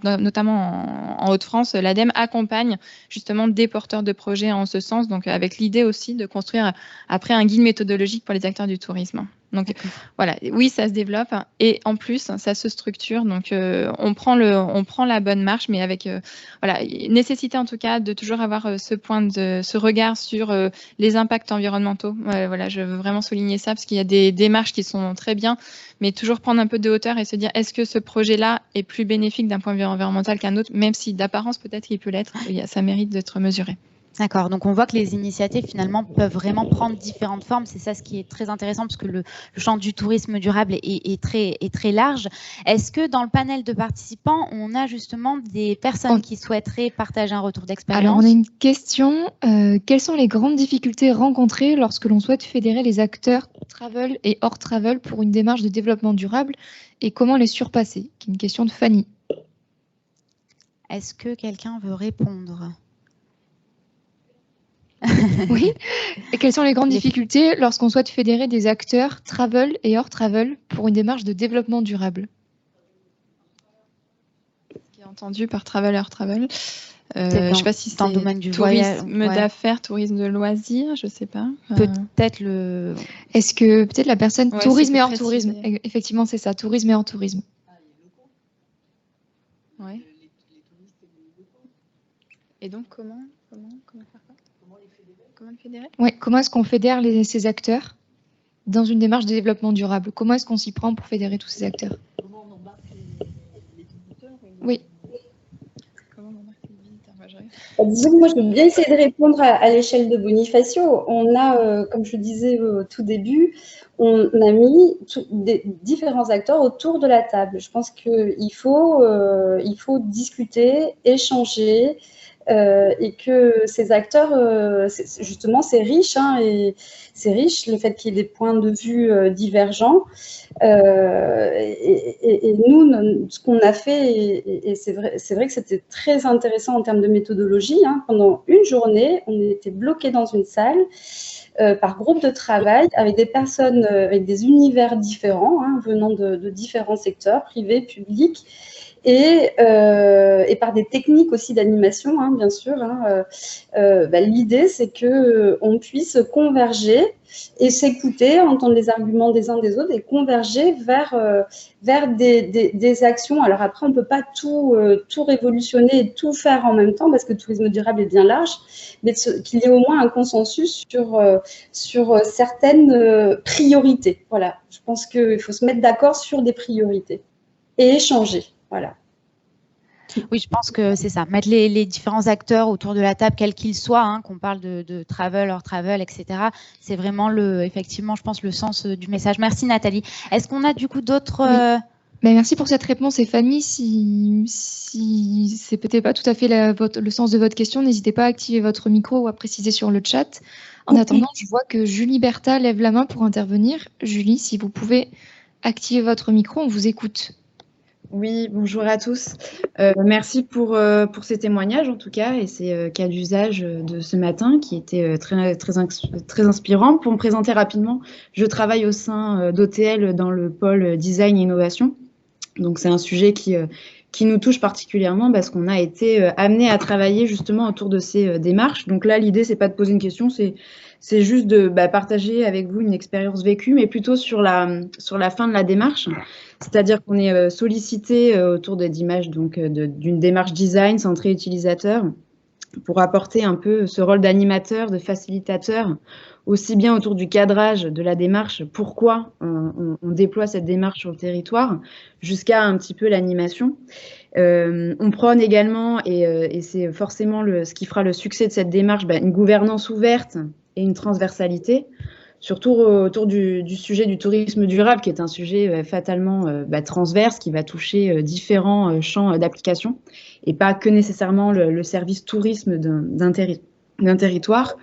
notamment en Hauts-de-France, l'ADEME accompagne justement des porteurs de projets en ce sens, donc avec l'idée aussi de construire après un guide méthodologique pour les acteurs du tourisme. Donc voilà, oui, ça se développe et en plus, ça se structure. Donc on prend la bonne marche, mais avec voilà, nécessité en tout cas de toujours avoir ce regard sur les impacts environnementaux. Voilà, je veux vraiment souligner ça parce qu'il y a des démarches qui sont très bien, mais toujours prendre un peu de hauteur et se dire est-ce que ce projet-là est plus bénéfique d'un point de vue environnemental qu'un autre, même si d'apparence peut-être il peut l'être, ça mérite d'être mesuré. D'accord, donc on voit que les initiatives finalement peuvent vraiment prendre différentes formes. C'est ça ce qui est très intéressant parce que le champ du tourisme durable est très large. Est-ce que dans le panel de participants, on a justement des personnes qui souhaiteraient partager un retour d'expérience? Alors on a une question. Quelles sont les grandes difficultés rencontrées lorsque l'on souhaite fédérer les acteurs travel et hors travel pour une démarche de développement durable et comment les surpasser? C'est une question de Fanny. Est-ce que quelqu'un veut répondre? Oui. Et quelles sont les grandes difficultés lorsqu'on souhaite fédérer des acteurs travel et hors travel pour une démarche de développement durable? Ce qui est entendu par travel et hors travel, je ne sais pas si c'est dans le domaine du tourisme d'affaires, tourisme de loisirs, je ne sais pas. Peut-être le. Est-ce que peut-être la personne tourisme et hors tourisme? Effectivement, c'est ça, tourisme et hors tourisme. Ouais. Et donc comment faire ça? Comment le fédérer? Oui, comment est-ce qu'on fédère ces acteurs dans une démarche de développement durable? Comment est-ce qu'on s'y prend pour fédérer tous ces acteurs? Comment on embarque les visiteurs? Oui. Comment on embarque les visiteurs? Disons que moi, je veux bien essayer de répondre à l'échelle de Bonifacio. On a, comme je disais au tout début, on a mis des différents acteurs autour de la table. Je pense qu'il faut discuter, échanger, et que ces acteurs, justement, c'est riche, et c'est riche le fait qu'il y ait des points de vue divergents. Et nous, ce qu'on a fait, et c'est vrai que c'était très intéressant en termes de méthodologie, pendant une journée, on était bloqués dans une salle par groupe de travail avec des personnes, avec des univers différents, venant de différents secteurs, privés, publics, et par des techniques aussi d'animation, bien sûr. L'idée, c'est qu'on puisse converger et s'écouter, entendre les arguments des uns des autres et converger vers des actions. Alors après, on ne peut pas tout révolutionner et tout faire en même temps parce que le tourisme durable est bien large, mais qu'il y ait au moins un consensus sur certaines priorités. Voilà, je pense qu'il faut se mettre d'accord sur des priorités et échanger. Voilà. Oui, je pense que c'est ça. Mettre les différents acteurs autour de la table, quels qu'ils soient, hein, qu'on parle de travel, hors travel, etc. C'est vraiment effectivement, je pense, le sens du message. Merci Nathalie. Est-ce qu'on a du coup d'autres... Oui. Merci pour cette réponse. Et Fanny, si c'est peut-être pas tout à fait le sens de votre question, n'hésitez pas à activer votre micro ou à préciser sur le chat. En attendant, je vois que Julie Bertha lève la main pour intervenir. Julie, si vous pouvez activer votre micro, on vous écoute. Oui, bonjour à tous. Merci pour ces témoignages en tout cas et ces cas d'usage de ce matin qui étaient très inspirants. Pour me présenter rapidement, je travaille au sein d'OTL dans le pôle design et innovation. Donc c'est un sujet qui nous touche particulièrement parce qu'on a été amené à travailler justement autour de ces démarches. Donc là, l'idée, c'est pas de poser une question, c'est juste de partager avec vous une expérience vécue, mais plutôt sur la fin de la démarche. C'est-à-dire qu'on est sollicité autour d'images d'une démarche design centrée utilisateur pour apporter un peu ce rôle d'animateur, de facilitateur, aussi bien autour du cadrage de la démarche, pourquoi on déploie cette démarche sur le territoire, jusqu'à un petit peu l'animation. On prône également, et c'est forcément ce qui fera le succès de cette démarche, une gouvernance ouverte et une transversalité, surtout autour du sujet du tourisme durable, qui est un sujet fatalement transverse, qui va toucher différents champs d'application, et pas que nécessairement le service tourisme d'un territoire.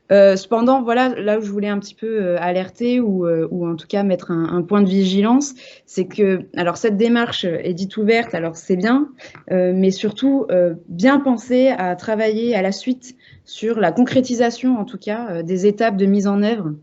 Cependant, voilà, là où je voulais un petit peu alerter ou en tout cas mettre un point de vigilance, c'est que, alors cette démarche est dite ouverte, alors c'est bien, mais surtout bien penser à travailler à la suite sur la concrétisation, en tout cas, des étapes de mise en œuvre,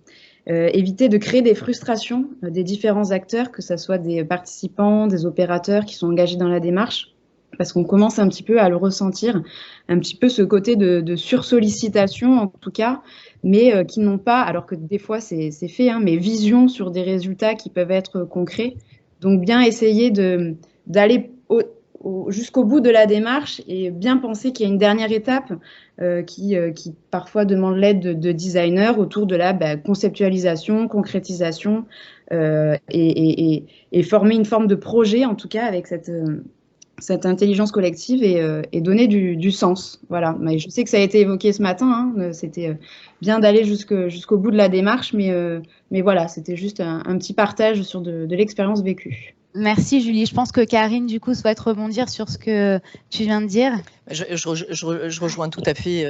éviter de créer des frustrations des différents acteurs, que ce soit des participants, des opérateurs qui sont engagés dans la démarche, parce qu'on commence un petit peu à le ressentir, un petit peu ce côté de sursollicitation en tout cas, mais qui n'ont pas, alors que des fois c'est fait, mais vision sur des résultats qui peuvent être concrets. Donc bien essayer d'aller jusqu'au bout de la démarche et bien penser qu'il y a une dernière étape qui parfois demande l'aide de designers autour de la conceptualisation, concrétisation et former une forme de projet en tout cas avec cette intelligence collective et donner du sens. Voilà. Mais je sais que ça a été évoqué ce matin, c'était bien d'aller jusqu'au bout de la démarche, mais voilà, c'était juste un petit partage sur de l'expérience vécue. Merci Julie. Je pense que Karine, du coup, souhaite rebondir sur ce que tu viens de dire. Je rejoins tout à fait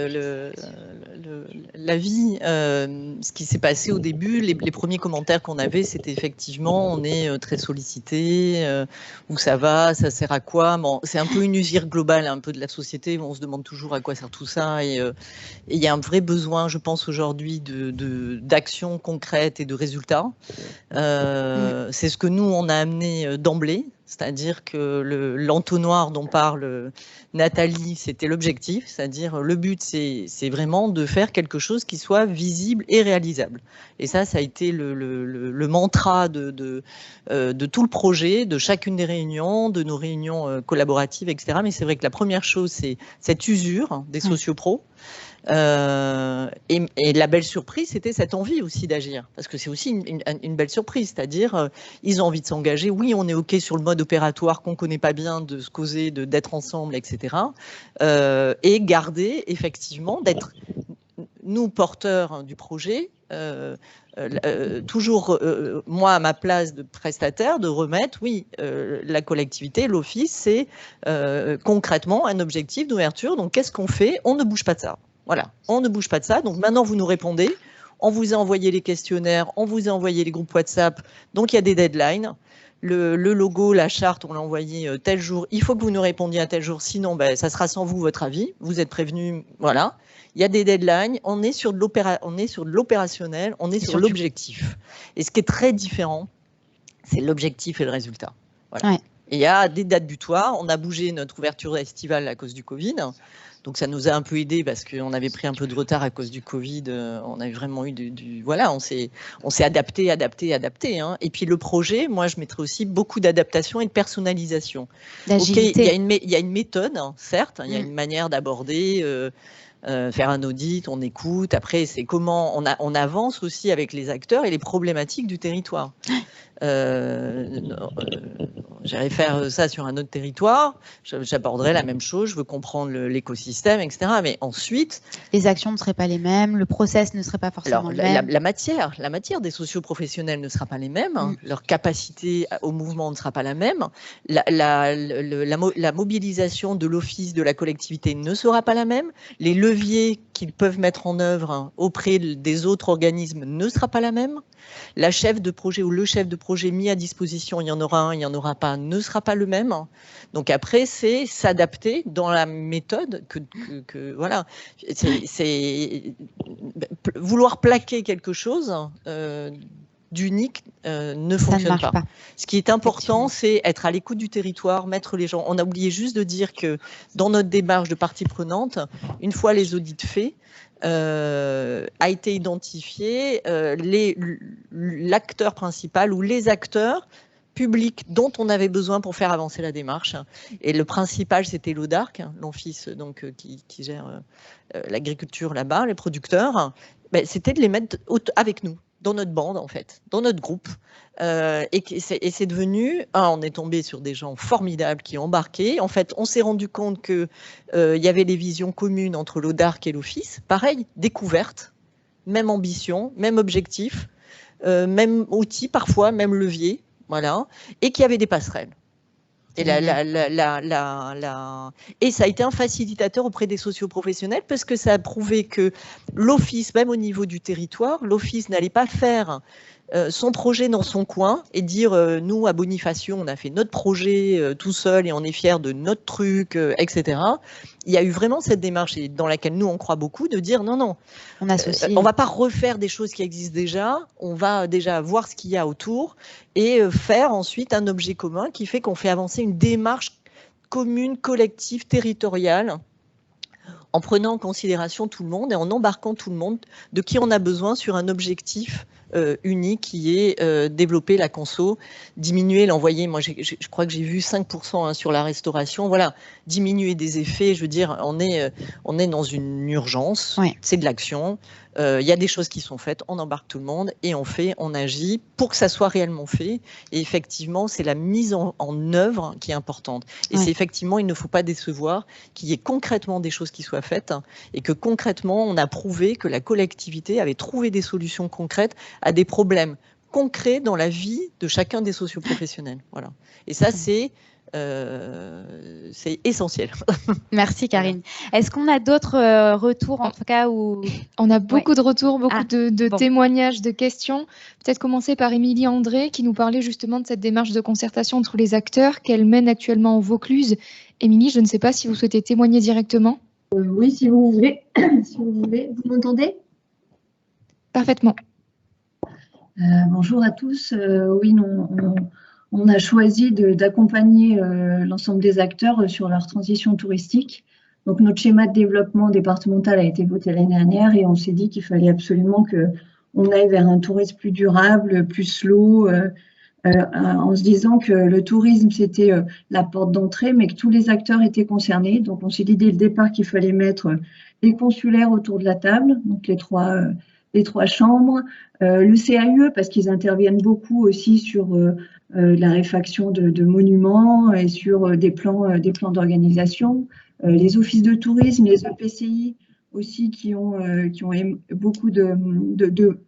l'avis. Ce qui s'est passé au début, les premiers commentaires qu'on avait, c'était effectivement, on est très sollicité, où ça va, ça sert à quoi. Bon, c'est un peu une usure globale un peu de la société, on se demande toujours à quoi sert tout ça. Et il y a un vrai besoin, je pense, aujourd'hui d'actions concrètes et de résultats. C'est ce que nous, on a amené d'emblée. C'est-à-dire que l'entonnoir dont parle Nathalie, c'était l'objectif, c'est-à-dire le but, c'est vraiment de faire quelque chose qui soit visible et réalisable. Et ça a été le mantra de tout le projet, de chacune des réunions, de nos réunions collaboratives, etc. Mais c'est vrai que la première chose, c'est cette usure des sociopros. Et la belle surprise, c'était cette envie aussi d'agir, parce que c'est aussi une belle surprise, c'est-à-dire ils ont envie de s'engager. Oui, on est OK sur le mode opératoire qu'on connaît pas bien, de se causer, d'être ensemble, etc. Et garder effectivement d'être nous porteurs du projet. Toujours moi à ma place de prestataire, de remettre, oui, la collectivité, l'office, c'est concrètement un objectif d'ouverture. Donc qu'est-ce qu'on fait? On ne bouge pas de ça. Voilà, on ne bouge pas de ça. Donc maintenant, vous nous répondez. On vous a envoyé les questionnaires, on vous a envoyé les groupes WhatsApp. Donc il y a des deadlines. Le logo, la charte, on l'a envoyé tel jour. Il faut que vous nous répondiez à tel jour. Sinon, ça sera sans vous votre avis. Vous êtes prévenus. Voilà. Il y a des deadlines. On est sur de l'opérationnel. On est sur l'objectif. Et ce qui est très différent, c'est l'objectif et le résultat. Voilà. Ouais. Et il y a des dates butoirs. On a bougé notre ouverture estivale à cause du Covid. Donc ça nous a un peu aidé parce qu'on avait pris un peu de retard à cause du Covid. On avait vraiment eu voilà, on s'est adapté. Hein. Et puis le projet, moi je mettrais aussi beaucoup d'adaptation et de personnalisation. D'agilité. Okay, il y a une méthode, hein, certes, il y a une manière d'aborder. faire un audit, on écoute. Après, c'est comment on avance aussi avec les acteurs et les problématiques du territoire. J'irai faire ça sur un autre territoire, j'aborderai la même chose, je veux comprendre l'écosystème, etc. Mais ensuite... Les actions ne seraient pas les mêmes, le process ne serait pas forcément le même. La matière des socioprofessionnels ne sera pas les mêmes, leur capacité au mouvement ne sera pas la même, la mobilisation de l'office, de la collectivité ne sera pas la même, les leviers qu'ils peuvent mettre en œuvre auprès des autres organismes ne sera pas la même. La chef de projet ou le chef de projet mis à disposition, il y en aura un, il n'y en aura pas, ne sera pas le même. Donc après, c'est s'adapter dans la méthode voilà. C'est vouloir plaquer quelque chose d'unique ne fonctionne pas. Ce qui est important, c'est être à l'écoute du territoire, mettre les gens. On a oublié juste de dire que dans notre démarche de partie prenante, une fois les audits faits, a été identifié l'acteur principal ou les acteurs publics dont on avait besoin pour faire avancer la démarche. Et le principal, c'était l'ODARC, l'OFIS qui gère l'agriculture là-bas, les producteurs. C'était de les mettre avec nous, dans notre bande en fait, dans notre groupe. Et c'est devenu, on est tombé sur des gens formidables qui ont embarqué. En fait, on s'est rendu compte qu'il y avait les visions communes entre l'ODARC et l'Office. Pareil, découverte, même ambition, même objectif, même outil parfois, même levier, voilà, et qu'il y avait des passerelles. Et, et ça a été un facilitateur auprès des socioprofessionnels parce que ça a prouvé que l'Office, même au niveau du territoire, l'Office n'allait pas faire son projet dans son coin et dire nous à Bonifacio on a fait notre projet tout seul et on est fiers de notre truc, etc. Il y a eu vraiment cette démarche et dans laquelle nous on croit beaucoup de dire non, on associe. On va pas refaire des choses qui existent déjà, on va déjà voir ce qu'il y a autour et faire ensuite un objet commun qui fait qu'on fait avancer une démarche commune, collective, territoriale, en prenant en considération tout le monde et en embarquant tout le monde de qui on a besoin sur un objectif unique qui est développer la conso, diminuer, l'envoyer. Moi, je crois que j'ai vu 5% sur la restauration. Voilà, diminuer des effets. Je veux dire, on est dans une urgence. Ouais. C'est de l'action. Il y a des choses qui sont faites. On embarque tout le monde et on agit pour que ça soit réellement fait. Et effectivement, c'est la mise en œuvre qui est importante. Et c'est effectivement, il ne faut pas décevoir qu'il y ait concrètement des choses qui soient faites et que concrètement, on a prouvé que la collectivité avait trouvé des solutions concrètes à des problèmes concrets dans la vie de chacun des socioprofessionnels. Voilà. Et ça, c'est essentiel. Merci Karine. Est-ce qu'on a d'autres retours en tout cas où... On a beaucoup de retours, beaucoup de témoignages, de questions. Peut-être commencer par Émilie André qui nous parlait justement de cette démarche de concertation entre les acteurs qu'elle mène actuellement au Vaucluse. Émilie, je ne sais pas si vous souhaitez témoigner directement. Oui, si vous voulez. Si vous voulez. Vous m'entendez? Parfaitement. Bonjour à tous. Oui, on a choisi d'accompagner l'ensemble des acteurs sur leur transition touristique. Donc, notre schéma de développement départemental a été voté l'année dernière et on s'est dit qu'il fallait absolument qu'on aille vers un tourisme plus durable, plus slow, en se disant que le tourisme, c'était la porte d'entrée, mais que tous les acteurs étaient concernés. Donc, on s'est dit dès le départ qu'il fallait mettre les consulaires autour de la table, donc les trois chambres, le CAUE, parce qu'ils interviennent beaucoup aussi sur la réfaction de monuments et sur des plans d'organisation, les offices de tourisme, les EPCI aussi qui ont beaucoup de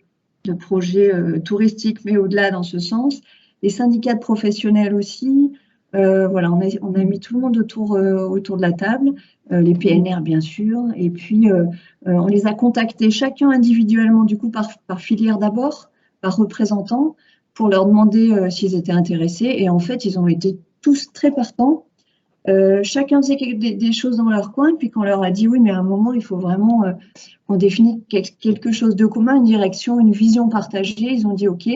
projets touristiques, mais au-delà dans ce sens, les syndicats de professionnels aussi. Voilà, on a mis tout le monde autour de la table, les PNR bien sûr, et puis on les a contactés chacun individuellement, du coup par filière d'abord, par représentant, pour leur demander s'ils étaient intéressés, et en fait ils ont été tous très partants. Chacun faisait des choses dans leur coin, puis quand on leur a dit oui, mais à un moment il faut vraiment qu'on définisse quelque chose de commun, une direction, une vision partagée, ils ont dit ok.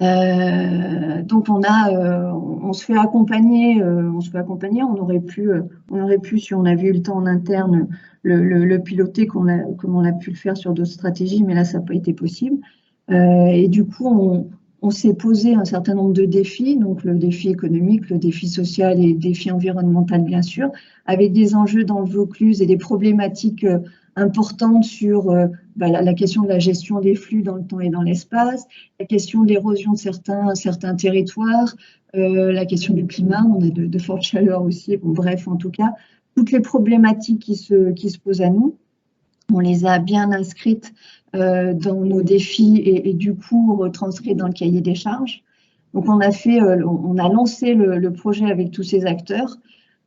Donc on se fait accompagner, on aurait pu, si on avait eu le temps en interne, le piloter comme on a pu le faire sur d'autres stratégies, mais là ça n'a pas été possible. Et du coup on s'est posé un certain nombre de défis, donc le défi économique, le défi social et le défi environnemental, bien sûr, avec des enjeux dans le Vaucluse et des problématiques importantes sur la question de la gestion des flux dans le temps et dans l'espace, la question de l'érosion de certains territoires, la question du climat, on a de fortes chaleurs aussi, bon, bref, en tout cas, toutes les problématiques qui se posent à nous, on les a bien inscrites dans nos défis et du coup retranscrites dans le cahier des charges. Donc on a lancé le projet avec tous ces acteurs.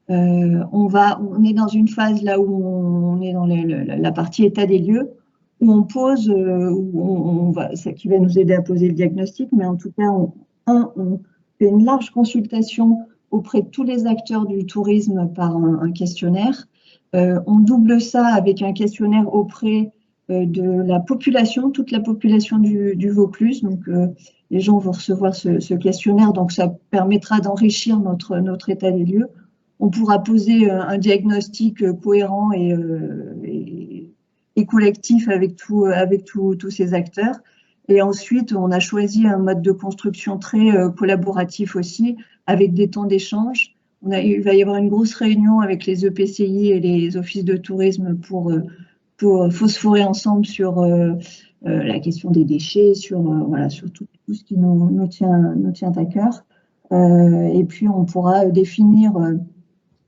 On est dans une phase là où on est dans la partie état des lieux, où on pose, ça qui va nous aider à poser le diagnostic, mais en tout cas, on fait une large consultation auprès de tous les acteurs du tourisme par un questionnaire. On double ça avec un questionnaire auprès de la population, toute la population du Vaucluse. Donc, les gens vont recevoir ce questionnaire, donc ça permettra d'enrichir notre état des lieux. On pourra poser un diagnostic cohérent et collectif avec tous ces acteurs. Et ensuite, on a choisi un mode de construction très collaboratif aussi, avec des temps d'échange. Il va y avoir une grosse réunion avec les EPCI et les offices de tourisme pour phosphorer ensemble sur la question des déchets, sur tout ce qui nous tient à cœur. Et puis, on pourra définir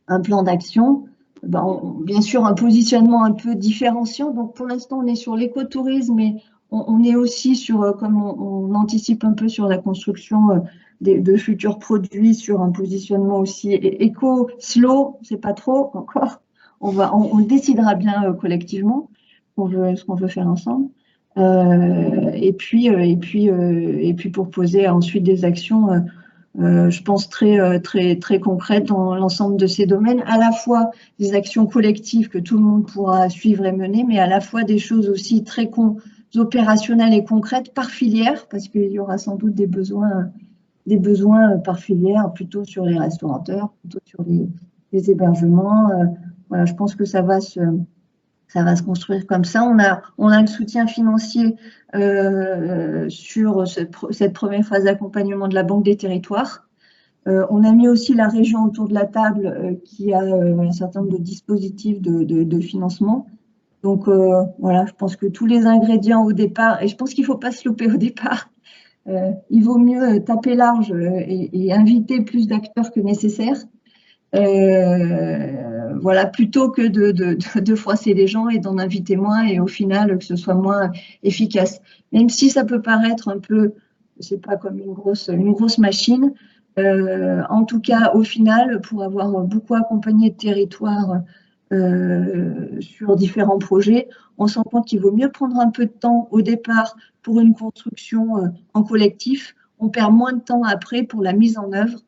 un plan d'action. Bien sûr, un positionnement un peu différenciant. Donc, pour l'instant, on est sur l'écotourisme, mais on est aussi sur, comme on anticipe un peu sur la construction de futurs produits, sur un positionnement aussi éco-slow, c'est pas trop encore. On décidera bien collectivement ce qu'on veut faire ensemble. Et puis pour poser ensuite des actions, je pense très concrètes dans l'ensemble de ces domaines, à la fois des actions collectives que tout le monde pourra suivre et mener, mais à la fois des choses aussi très opérationnelles et concrètes par filière, parce qu'il y aura sans doute des besoins par filière, plutôt sur les restaurateurs, plutôt sur les hébergements. Voilà, je pense que ça va se construire comme ça. On a le soutien financier sur cette première phase d'accompagnement de la Banque des Territoires. On a mis aussi la région autour de la table qui a un certain nombre de dispositifs de financement. Donc voilà, je pense que tous les ingrédients au départ, et je pense qu'il ne faut pas se louper au départ, il vaut mieux taper large et inviter plus d'acteurs que nécessaire. Voilà, plutôt que de froisser les gens et d'en inviter moins et au final que ce soit moins efficace. Même si ça peut paraître un peu, c'est pas comme une grosse machine, en tout cas au final, pour avoir beaucoup accompagné de territoires sur différents projets, on se rend compte qu'il vaut mieux prendre un peu de temps au départ pour une construction en collectif. On perd moins de temps après pour la mise en œuvre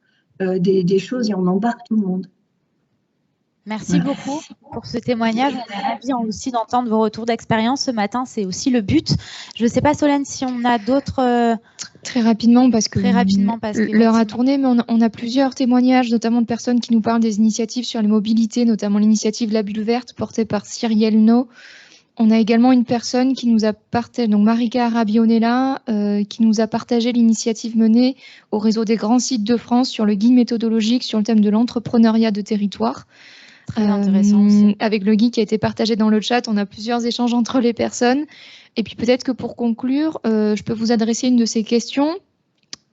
des choses et on embarque tout le monde. Merci beaucoup pour ce témoignage. On est ravis aussi d'entendre vos retours d'expérience ce matin. C'est aussi le but. Je ne sais pas, Solène, si on a d'autres... Très rapidement, parce que l'heure a tourné, mais on a plusieurs témoignages, notamment de personnes qui nous parlent des initiatives sur les mobilités, notamment l'initiative La Bulle Verte, portée par Cyrielle No. On a également une personne qui nous a partagé, donc Marika Arabionella, qui nous a partagé l'initiative menée au réseau des grands sites de France sur le guide méthodologique sur le thème de l'entrepreneuriat de territoire. Très intéressant aussi. Avec le guide qui a été partagé dans le chat, on a plusieurs échanges entre les personnes. Et puis peut-être que pour conclure, je peux vous adresser une de ces questions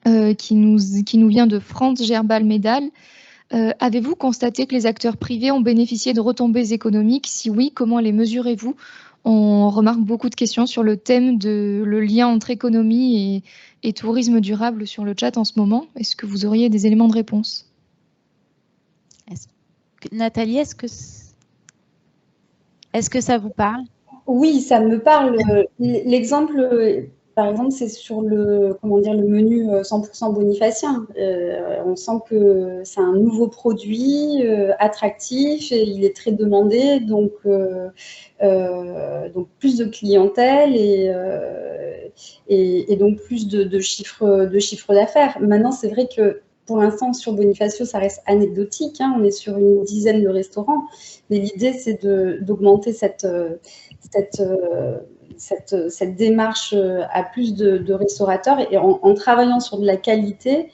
qui nous vient de France Gerbal-Médal. Avez-vous constaté que les acteurs privés ont bénéficié de retombées économiques? Si oui, comment les mesurez-vous? On remarque beaucoup de questions sur le thème de le lien entre économie et tourisme durable sur le chat en ce moment. Est-ce que vous auriez des éléments de réponse? Nathalie, est-ce que ça vous parle? Oui, ça me parle. L'exemple, par exemple, c'est sur le menu 100% bonifacien. On sent que c'est un nouveau produit attractif et il est très demandé, donc plus de clientèle et donc plus de chiffre d'affaires. Maintenant, c'est vrai que pour l'instant, sur Bonifacio, ça reste anecdotique. On est sur une dizaine de restaurants. Mais l'idée, c'est d'augmenter cette cette démarche à plus de restaurateurs et en travaillant sur de la qualité,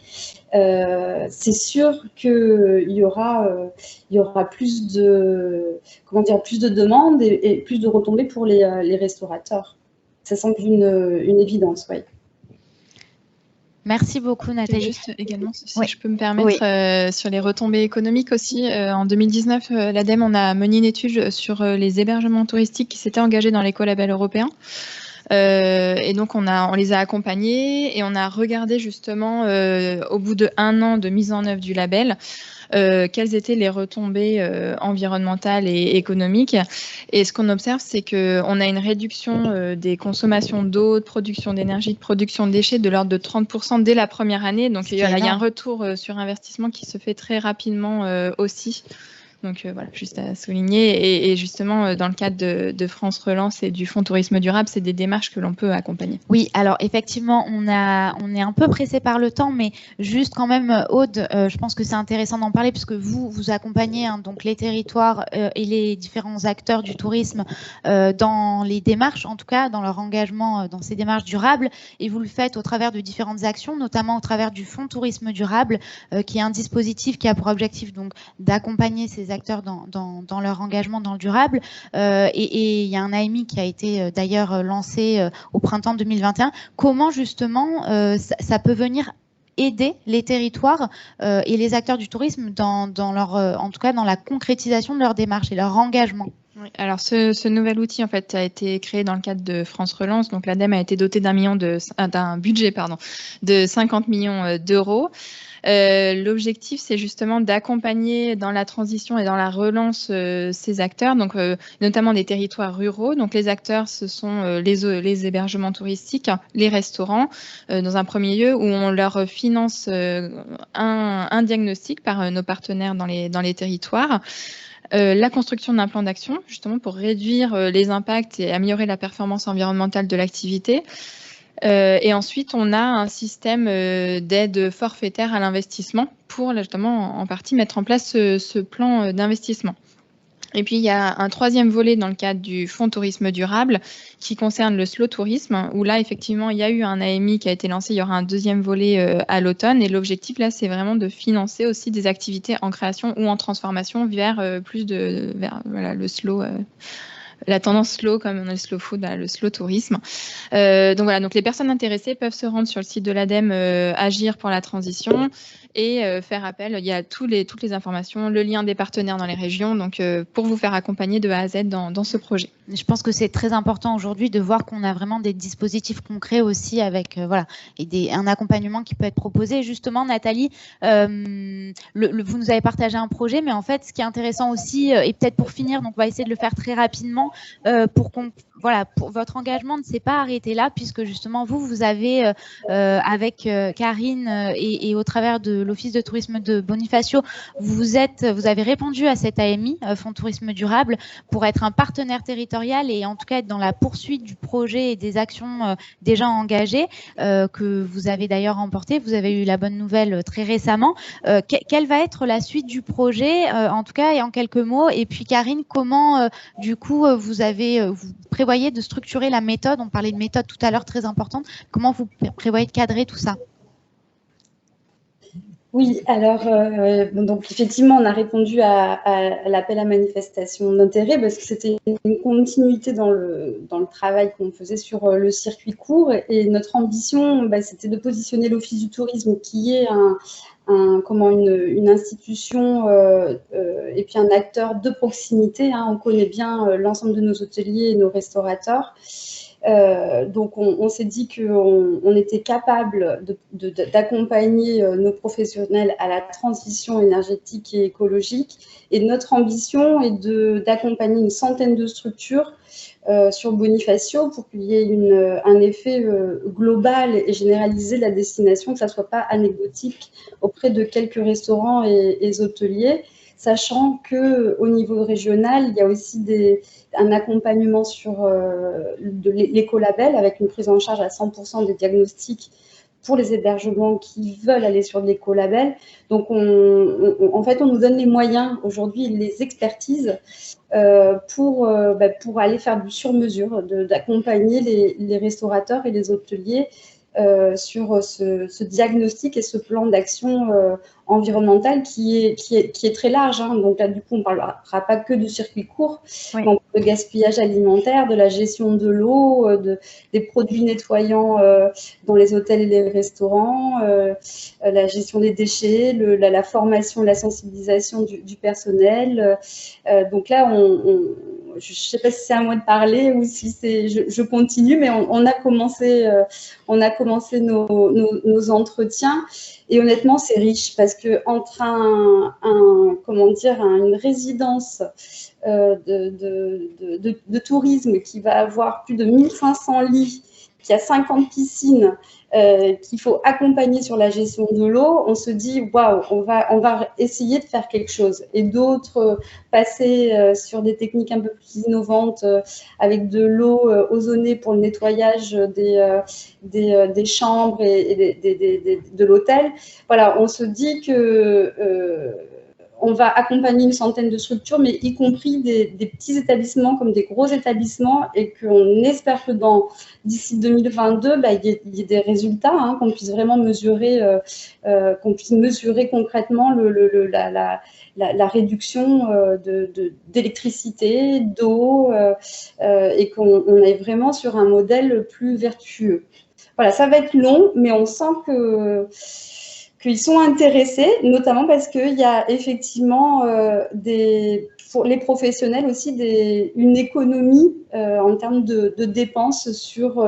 c'est sûr qu'il y aura plus de demandes et plus de retombées pour les restaurateurs. Ça semble une évidence, oui. Merci beaucoup, Nathalie. Juste également, si je peux me permettre, sur les retombées économiques aussi. En 2019, l'ADEME, on a mené une étude sur les hébergements touristiques qui s'étaient engagés dans l'écolabel européen. Et donc, on les a accompagnés et on a regardé justement, au bout d'1 an de mise en œuvre du label, quelles étaient les retombées environnementales et économiques. Et ce qu'on observe, c'est qu'on a une réduction des consommations d'eau, de production d'énergie, de production de déchets de l'ordre de 30% dès la première année. Donc, il y a un retour sur investissement qui se fait très rapidement aussi. Donc voilà, juste à souligner. Et justement, dans le cadre de France Relance et du Fonds Tourisme Durable, c'est des démarches que l'on peut accompagner. Oui, alors effectivement, on est un peu pressé par le temps, mais juste quand même, Aude, je pense que c'est intéressant d'en parler puisque vous accompagnez donc les territoires et les différents acteurs du tourisme dans les démarches, en tout cas dans leur engagement dans ces démarches durables, et vous le faites au travers de différentes actions, notamment au travers du Fonds Tourisme Durable, qui est un dispositif qui a pour objectif donc d'accompagner ces acteurs dans leur engagement dans le durable. Et il y a un AMI qui a été d'ailleurs lancé au printemps 2021. Comment justement ça peut venir aider les territoires et les acteurs du tourisme dans leur, en tout cas dans la concrétisation de leur démarche et leur engagement? Oui, alors ce nouvel outil en fait a été créé dans le cadre de France Relance. Donc l'ADEME a été doté d'un budget de 50 millions d'euros. L'objectif, c'est justement d'accompagner dans la transition et dans la relance ces acteurs, donc notamment des territoires ruraux. Donc les acteurs, ce sont les hébergements touristiques, les restaurants, dans un premier lieu, où on leur finance un diagnostic par nos partenaires dans les territoires. La construction d'un plan d'action, justement pour réduire les impacts et améliorer la performance environnementale de l'activité. Et ensuite, on a un système d'aide forfaitaire à l'investissement pour justement en partie mettre en place ce plan d'investissement. Et puis, il y a un troisième volet dans le cadre du Fonds Tourisme Durable qui concerne le slow tourisme, où là, effectivement, il y a eu un AMI qui a été lancé. Il y aura un deuxième volet à l'automne. Et l'objectif, là, c'est vraiment de financer aussi des activités en création ou en transformation vers le slow. La tendance slow, comme on a le slow food, le slow tourisme. Donc voilà, donc les personnes intéressées peuvent se rendre sur le site de l'ADEME Agir pour la transition et faire appel. Il y a toutes les informations, le lien des partenaires dans les régions, donc pour vous faire accompagner de A à Z dans ce projet. Je pense que c'est très important aujourd'hui de voir qu'on a vraiment des dispositifs concrets aussi avec et un accompagnement qui peut être proposé. Justement, Nathalie, vous nous avez partagé un projet, mais en fait, ce qui est intéressant aussi, et peut-être pour finir, donc on va essayer de le faire très rapidement, pour votre engagement ne s'est pas arrêté là, puisque justement vous avez avec Karine et au travers de l'Office de tourisme de Bonifacio, vous avez répondu à cet AMI, Fonds Tourisme Durable, pour être un partenaire territorial et en tout cas être dans la poursuite du projet et des actions déjà engagées que vous avez d'ailleurs remportées. Vous avez eu la bonne nouvelle très récemment. Quelle va être la suite du projet, en tout cas, et en quelques mots? Et puis Karine, comment du coup vous prévoyez de structurer la méthode? On parlait de méthode tout à l'heure très importante. Comment vous prévoyez de cadrer tout ça? Oui, alors donc effectivement, on a répondu à l'appel à manifestation d'intérêt parce que c'était une continuité dans le travail qu'on faisait sur le circuit court, et notre ambition, c'était de positionner l'Office du tourisme qui est une institution et puis un acteur de proximité. On connaît bien l'ensemble de nos hôteliers et nos restaurateurs. Donc, on s'est dit qu'on était capable d'accompagner nos professionnels à la transition énergétique et écologique. Et notre ambition est d'accompagner une centaine de structures sur Bonifacio pour qu'il y ait un effet global et généralisé de la destination, que ça ne soit pas anecdotique auprès de quelques restaurants et hôteliers, sachant qu'au niveau régional, il y a aussi un accompagnement sur l'écolabel avec une prise en charge à 100% des diagnostics pour les hébergements qui veulent aller sur de l'écolabel. Donc, en fait, on nous donne les moyens aujourd'hui, les expertises pour aller faire du sur-mesure, d'accompagner les restaurateurs et les hôteliers sur ce diagnostic et ce plan d'action environnemental qui est très large. Hein. Donc là, du coup, on ne parlera pas que du circuit court, oui. Donc, de gaspillage alimentaire, de la gestion de l'eau, des produits nettoyants dans les hôtels et les restaurants, la gestion des déchets, la formation, la sensibilisation du personnel. Donc là, je ne sais pas si c'est à moi de parler ou si je continue, mais on a commencé nos entretiens et honnêtement, c'est riche parce que entre une résidence de tourisme qui va avoir plus de 1500 lits, qui a 50 piscines, qu'il faut accompagner sur la gestion de l'eau, on se dit waouh, on va essayer de faire quelque chose. Et d'autres passer sur des techniques un peu plus innovantes avec de l'eau ozonée pour le nettoyage des chambres et de l'hôtel. Voilà, on se dit que on va accompagner une centaine de structures, mais y compris des petits établissements comme des gros établissements, et qu'on espère que d'ici 2022, il y ait des résultats, hein, qu'on puisse vraiment mesurer, concrètement la réduction d'électricité, d'eau, et qu'on est vraiment sur un modèle plus vertueux. Voilà, ça va être long, mais on sent qu'ils sont intéressés, notamment parce qu'il y a effectivement pour les professionnels aussi une économie en termes de dépenses sur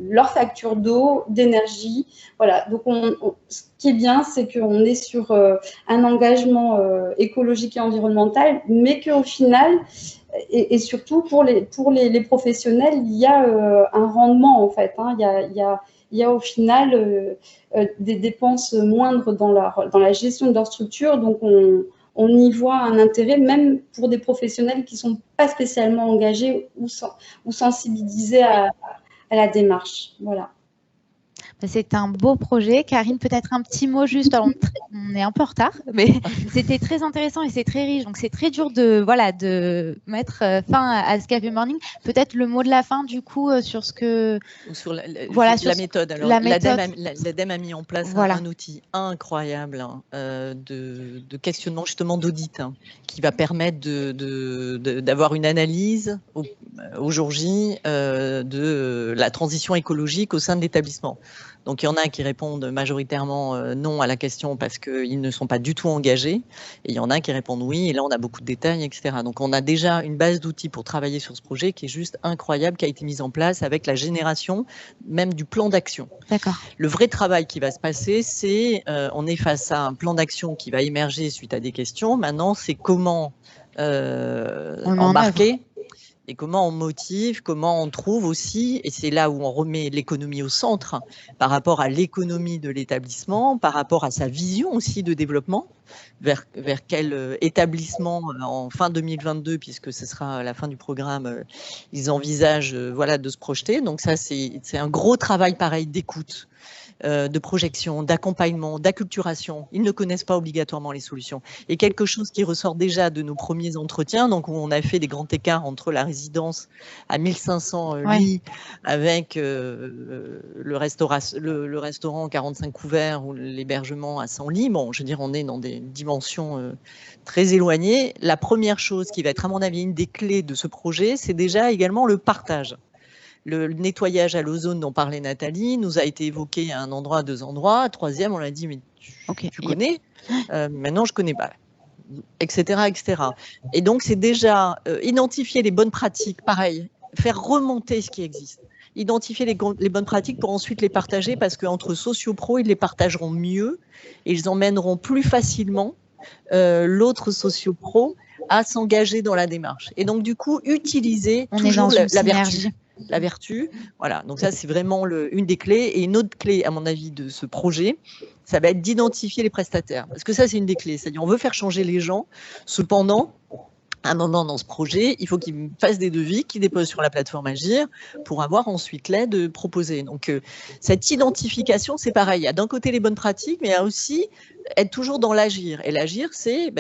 leur facture d'eau, d'énergie. Voilà, donc ce qui est bien, c'est qu'on est sur un engagement écologique et environnemental, mais qu'au final, et surtout pour les professionnels, il y a un rendement en fait, hein, il y a au final des dépenses moindres dans la gestion de leur structure. Donc, on y voit un intérêt, même pour des professionnels qui ne sont pas spécialement engagés ou sensibilisés à la démarche. Voilà. C'est un beau projet. Karine, peut-être un petit mot juste. Alors, on est un peu en retard, mais c'était très intéressant et c'est très riche. Donc, c'est très dur de mettre fin à ce Café Morning. Peut-être le mot de la fin, du coup, sur ce que… Sur la méthode. Alors, l'ADEME a mis en place un outil incroyable de questionnement, justement, d'audit, qui va permettre d'avoir une analyse au jour J de la transition écologique au sein de l'établissement. Donc, il y en a qui répondent majoritairement non à la question parce qu'ils ne sont pas du tout engagés. Et il y en a qui répondent oui. Et là, on a beaucoup de détails, etc. Donc, on a déjà une base d'outils pour travailler sur ce projet qui est juste incroyable, qui a été mise en place avec la génération même du plan d'action. D'accord. Le vrai travail qui va se passer, c'est on est face à un plan d'action qui va émerger suite à des questions. Maintenant, c'est comment embarquer. Et comment on motive, comment on trouve aussi, et c'est là où on remet l'économie au centre, par rapport à l'économie de l'établissement, par rapport à sa vision aussi de développement, vers quel établissement en fin 2022, puisque ce sera la fin du programme, ils envisagent de se projeter. Donc ça, c'est un gros travail pareil d'écoute, de projection, d'accompagnement, d'acculturation. Ils ne connaissent pas obligatoirement les solutions. Et quelque chose qui ressort déjà de nos premiers entretiens, donc où on a fait des grands écarts entre la résidence à 1500 lits avec le restaurant 45 couverts ou l'hébergement à 100 lits. Bon, je veux dire, on est dans des dimensions très éloignées. La première chose qui va être, à mon avis, une des clés de ce projet, c'est déjà également le partage. Le nettoyage à l'ozone dont parlait Nathalie nous a été évoqué à un endroit, à deux endroits. Troisième, on l'a dit, mais tu connais maintenant, je ne connais pas, etc., etc. Et donc, c'est déjà identifier les bonnes pratiques, pareil, faire remonter ce qui existe. Identifier les bonnes pratiques pour ensuite les partager, parce qu'entre sociopros, ils les partageront mieux et ils emmèneront plus facilement l'autre sociopro à s'engager dans la démarche. Et donc, du coup, utiliser toujours la vertu. Voilà, donc ça, c'est vraiment une des clés. Et une autre clé, à mon avis, de ce projet, ça va être d'identifier les prestataires. Parce que ça, c'est une des clés. C'est-à-dire, on veut faire changer les gens. Cependant, à un moment dans ce projet, il faut qu'ils fassent des devis, qu'ils déposent sur la plateforme Agir pour avoir ensuite l'aide proposée. Donc, cette identification, c'est pareil. Il y a d'un côté les bonnes pratiques, mais il y a aussi être toujours dans l'agir. Et l'agir, c'est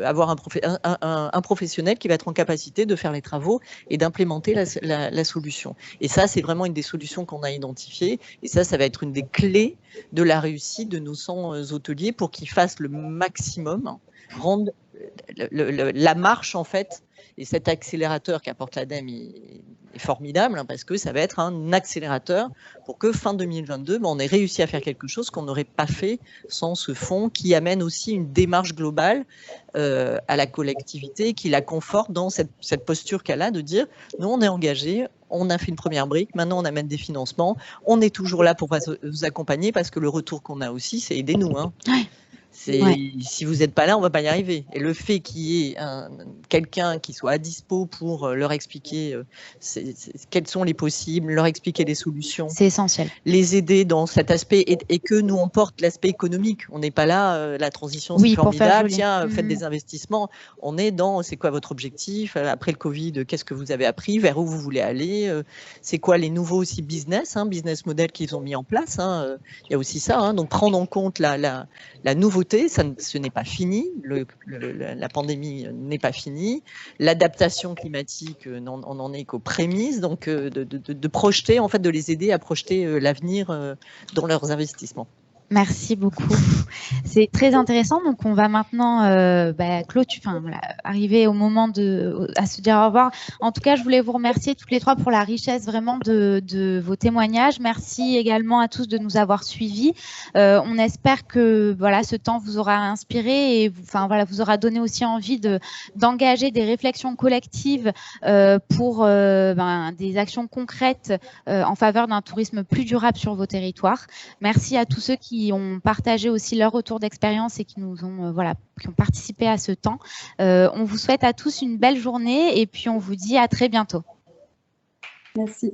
avoir un professionnel qui va être en capacité de faire les travaux et d'implémenter la solution. Et ça, c'est vraiment une des solutions qu'on a identifiées. Et ça va être une des clés de la réussite de nos 100 hôteliers pour qu'ils fassent le maximum, rendent la marche, en fait, et cet accélérateur qu'apporte l'ADEME est formidable, parce que ça va être un accélérateur pour que fin 2022, on ait réussi à faire quelque chose qu'on n'aurait pas fait sans ce fonds qui amène aussi une démarche globale à la collectivité, qui la conforte dans cette posture qu'elle a de dire nous, on est engagé, on a fait une première brique, maintenant on amène des financements, on est toujours là pour vous accompagner parce que le retour qu'on a aussi, c'est aidez-nous. Si vous n'êtes pas là, on ne va pas y arriver. Et le fait qu'il y ait quelqu'un qui soit à dispo pour leur expliquer quels sont les possibles, leur expliquer les solutions. C'est essentiel. Les aider dans cet aspect et que nous, on porte l'aspect économique. On n'est pas là, la transition, c'est formidable, tiens, faites des investissements. On est dans, c'est quoi votre objectif? Après le Covid, qu'est-ce que vous avez appris? Vers où vous voulez aller? C'est quoi les nouveaux aussi business models qu'ils ont mis en place? Il y a aussi ça. Donc, prendre en compte la nouveauté. Ce n'est pas fini, la pandémie n'est pas finie, l'adaptation climatique, on n'en est qu'aux prémices, donc de projeter, en fait, de les aider à projeter l'avenir dans leurs investissements. Merci beaucoup. C'est très intéressant. Donc, on va maintenant arriver au moment à se dire au revoir. En tout cas, je voulais vous remercier toutes les trois pour la richesse vraiment de vos témoignages. Merci également à tous de nous avoir suivis. On espère que ce temps vous aura inspiré et vous aura donné aussi envie d'engager des réflexions collectives pour des actions concrètes en faveur d'un tourisme plus durable sur vos territoires. Merci à tous ceux qui ont partagé aussi leur retour d'expérience et qui nous ont qui ont participé à ce temps. On vous souhaite à tous une belle journée et puis on vous dit à très bientôt. Merci.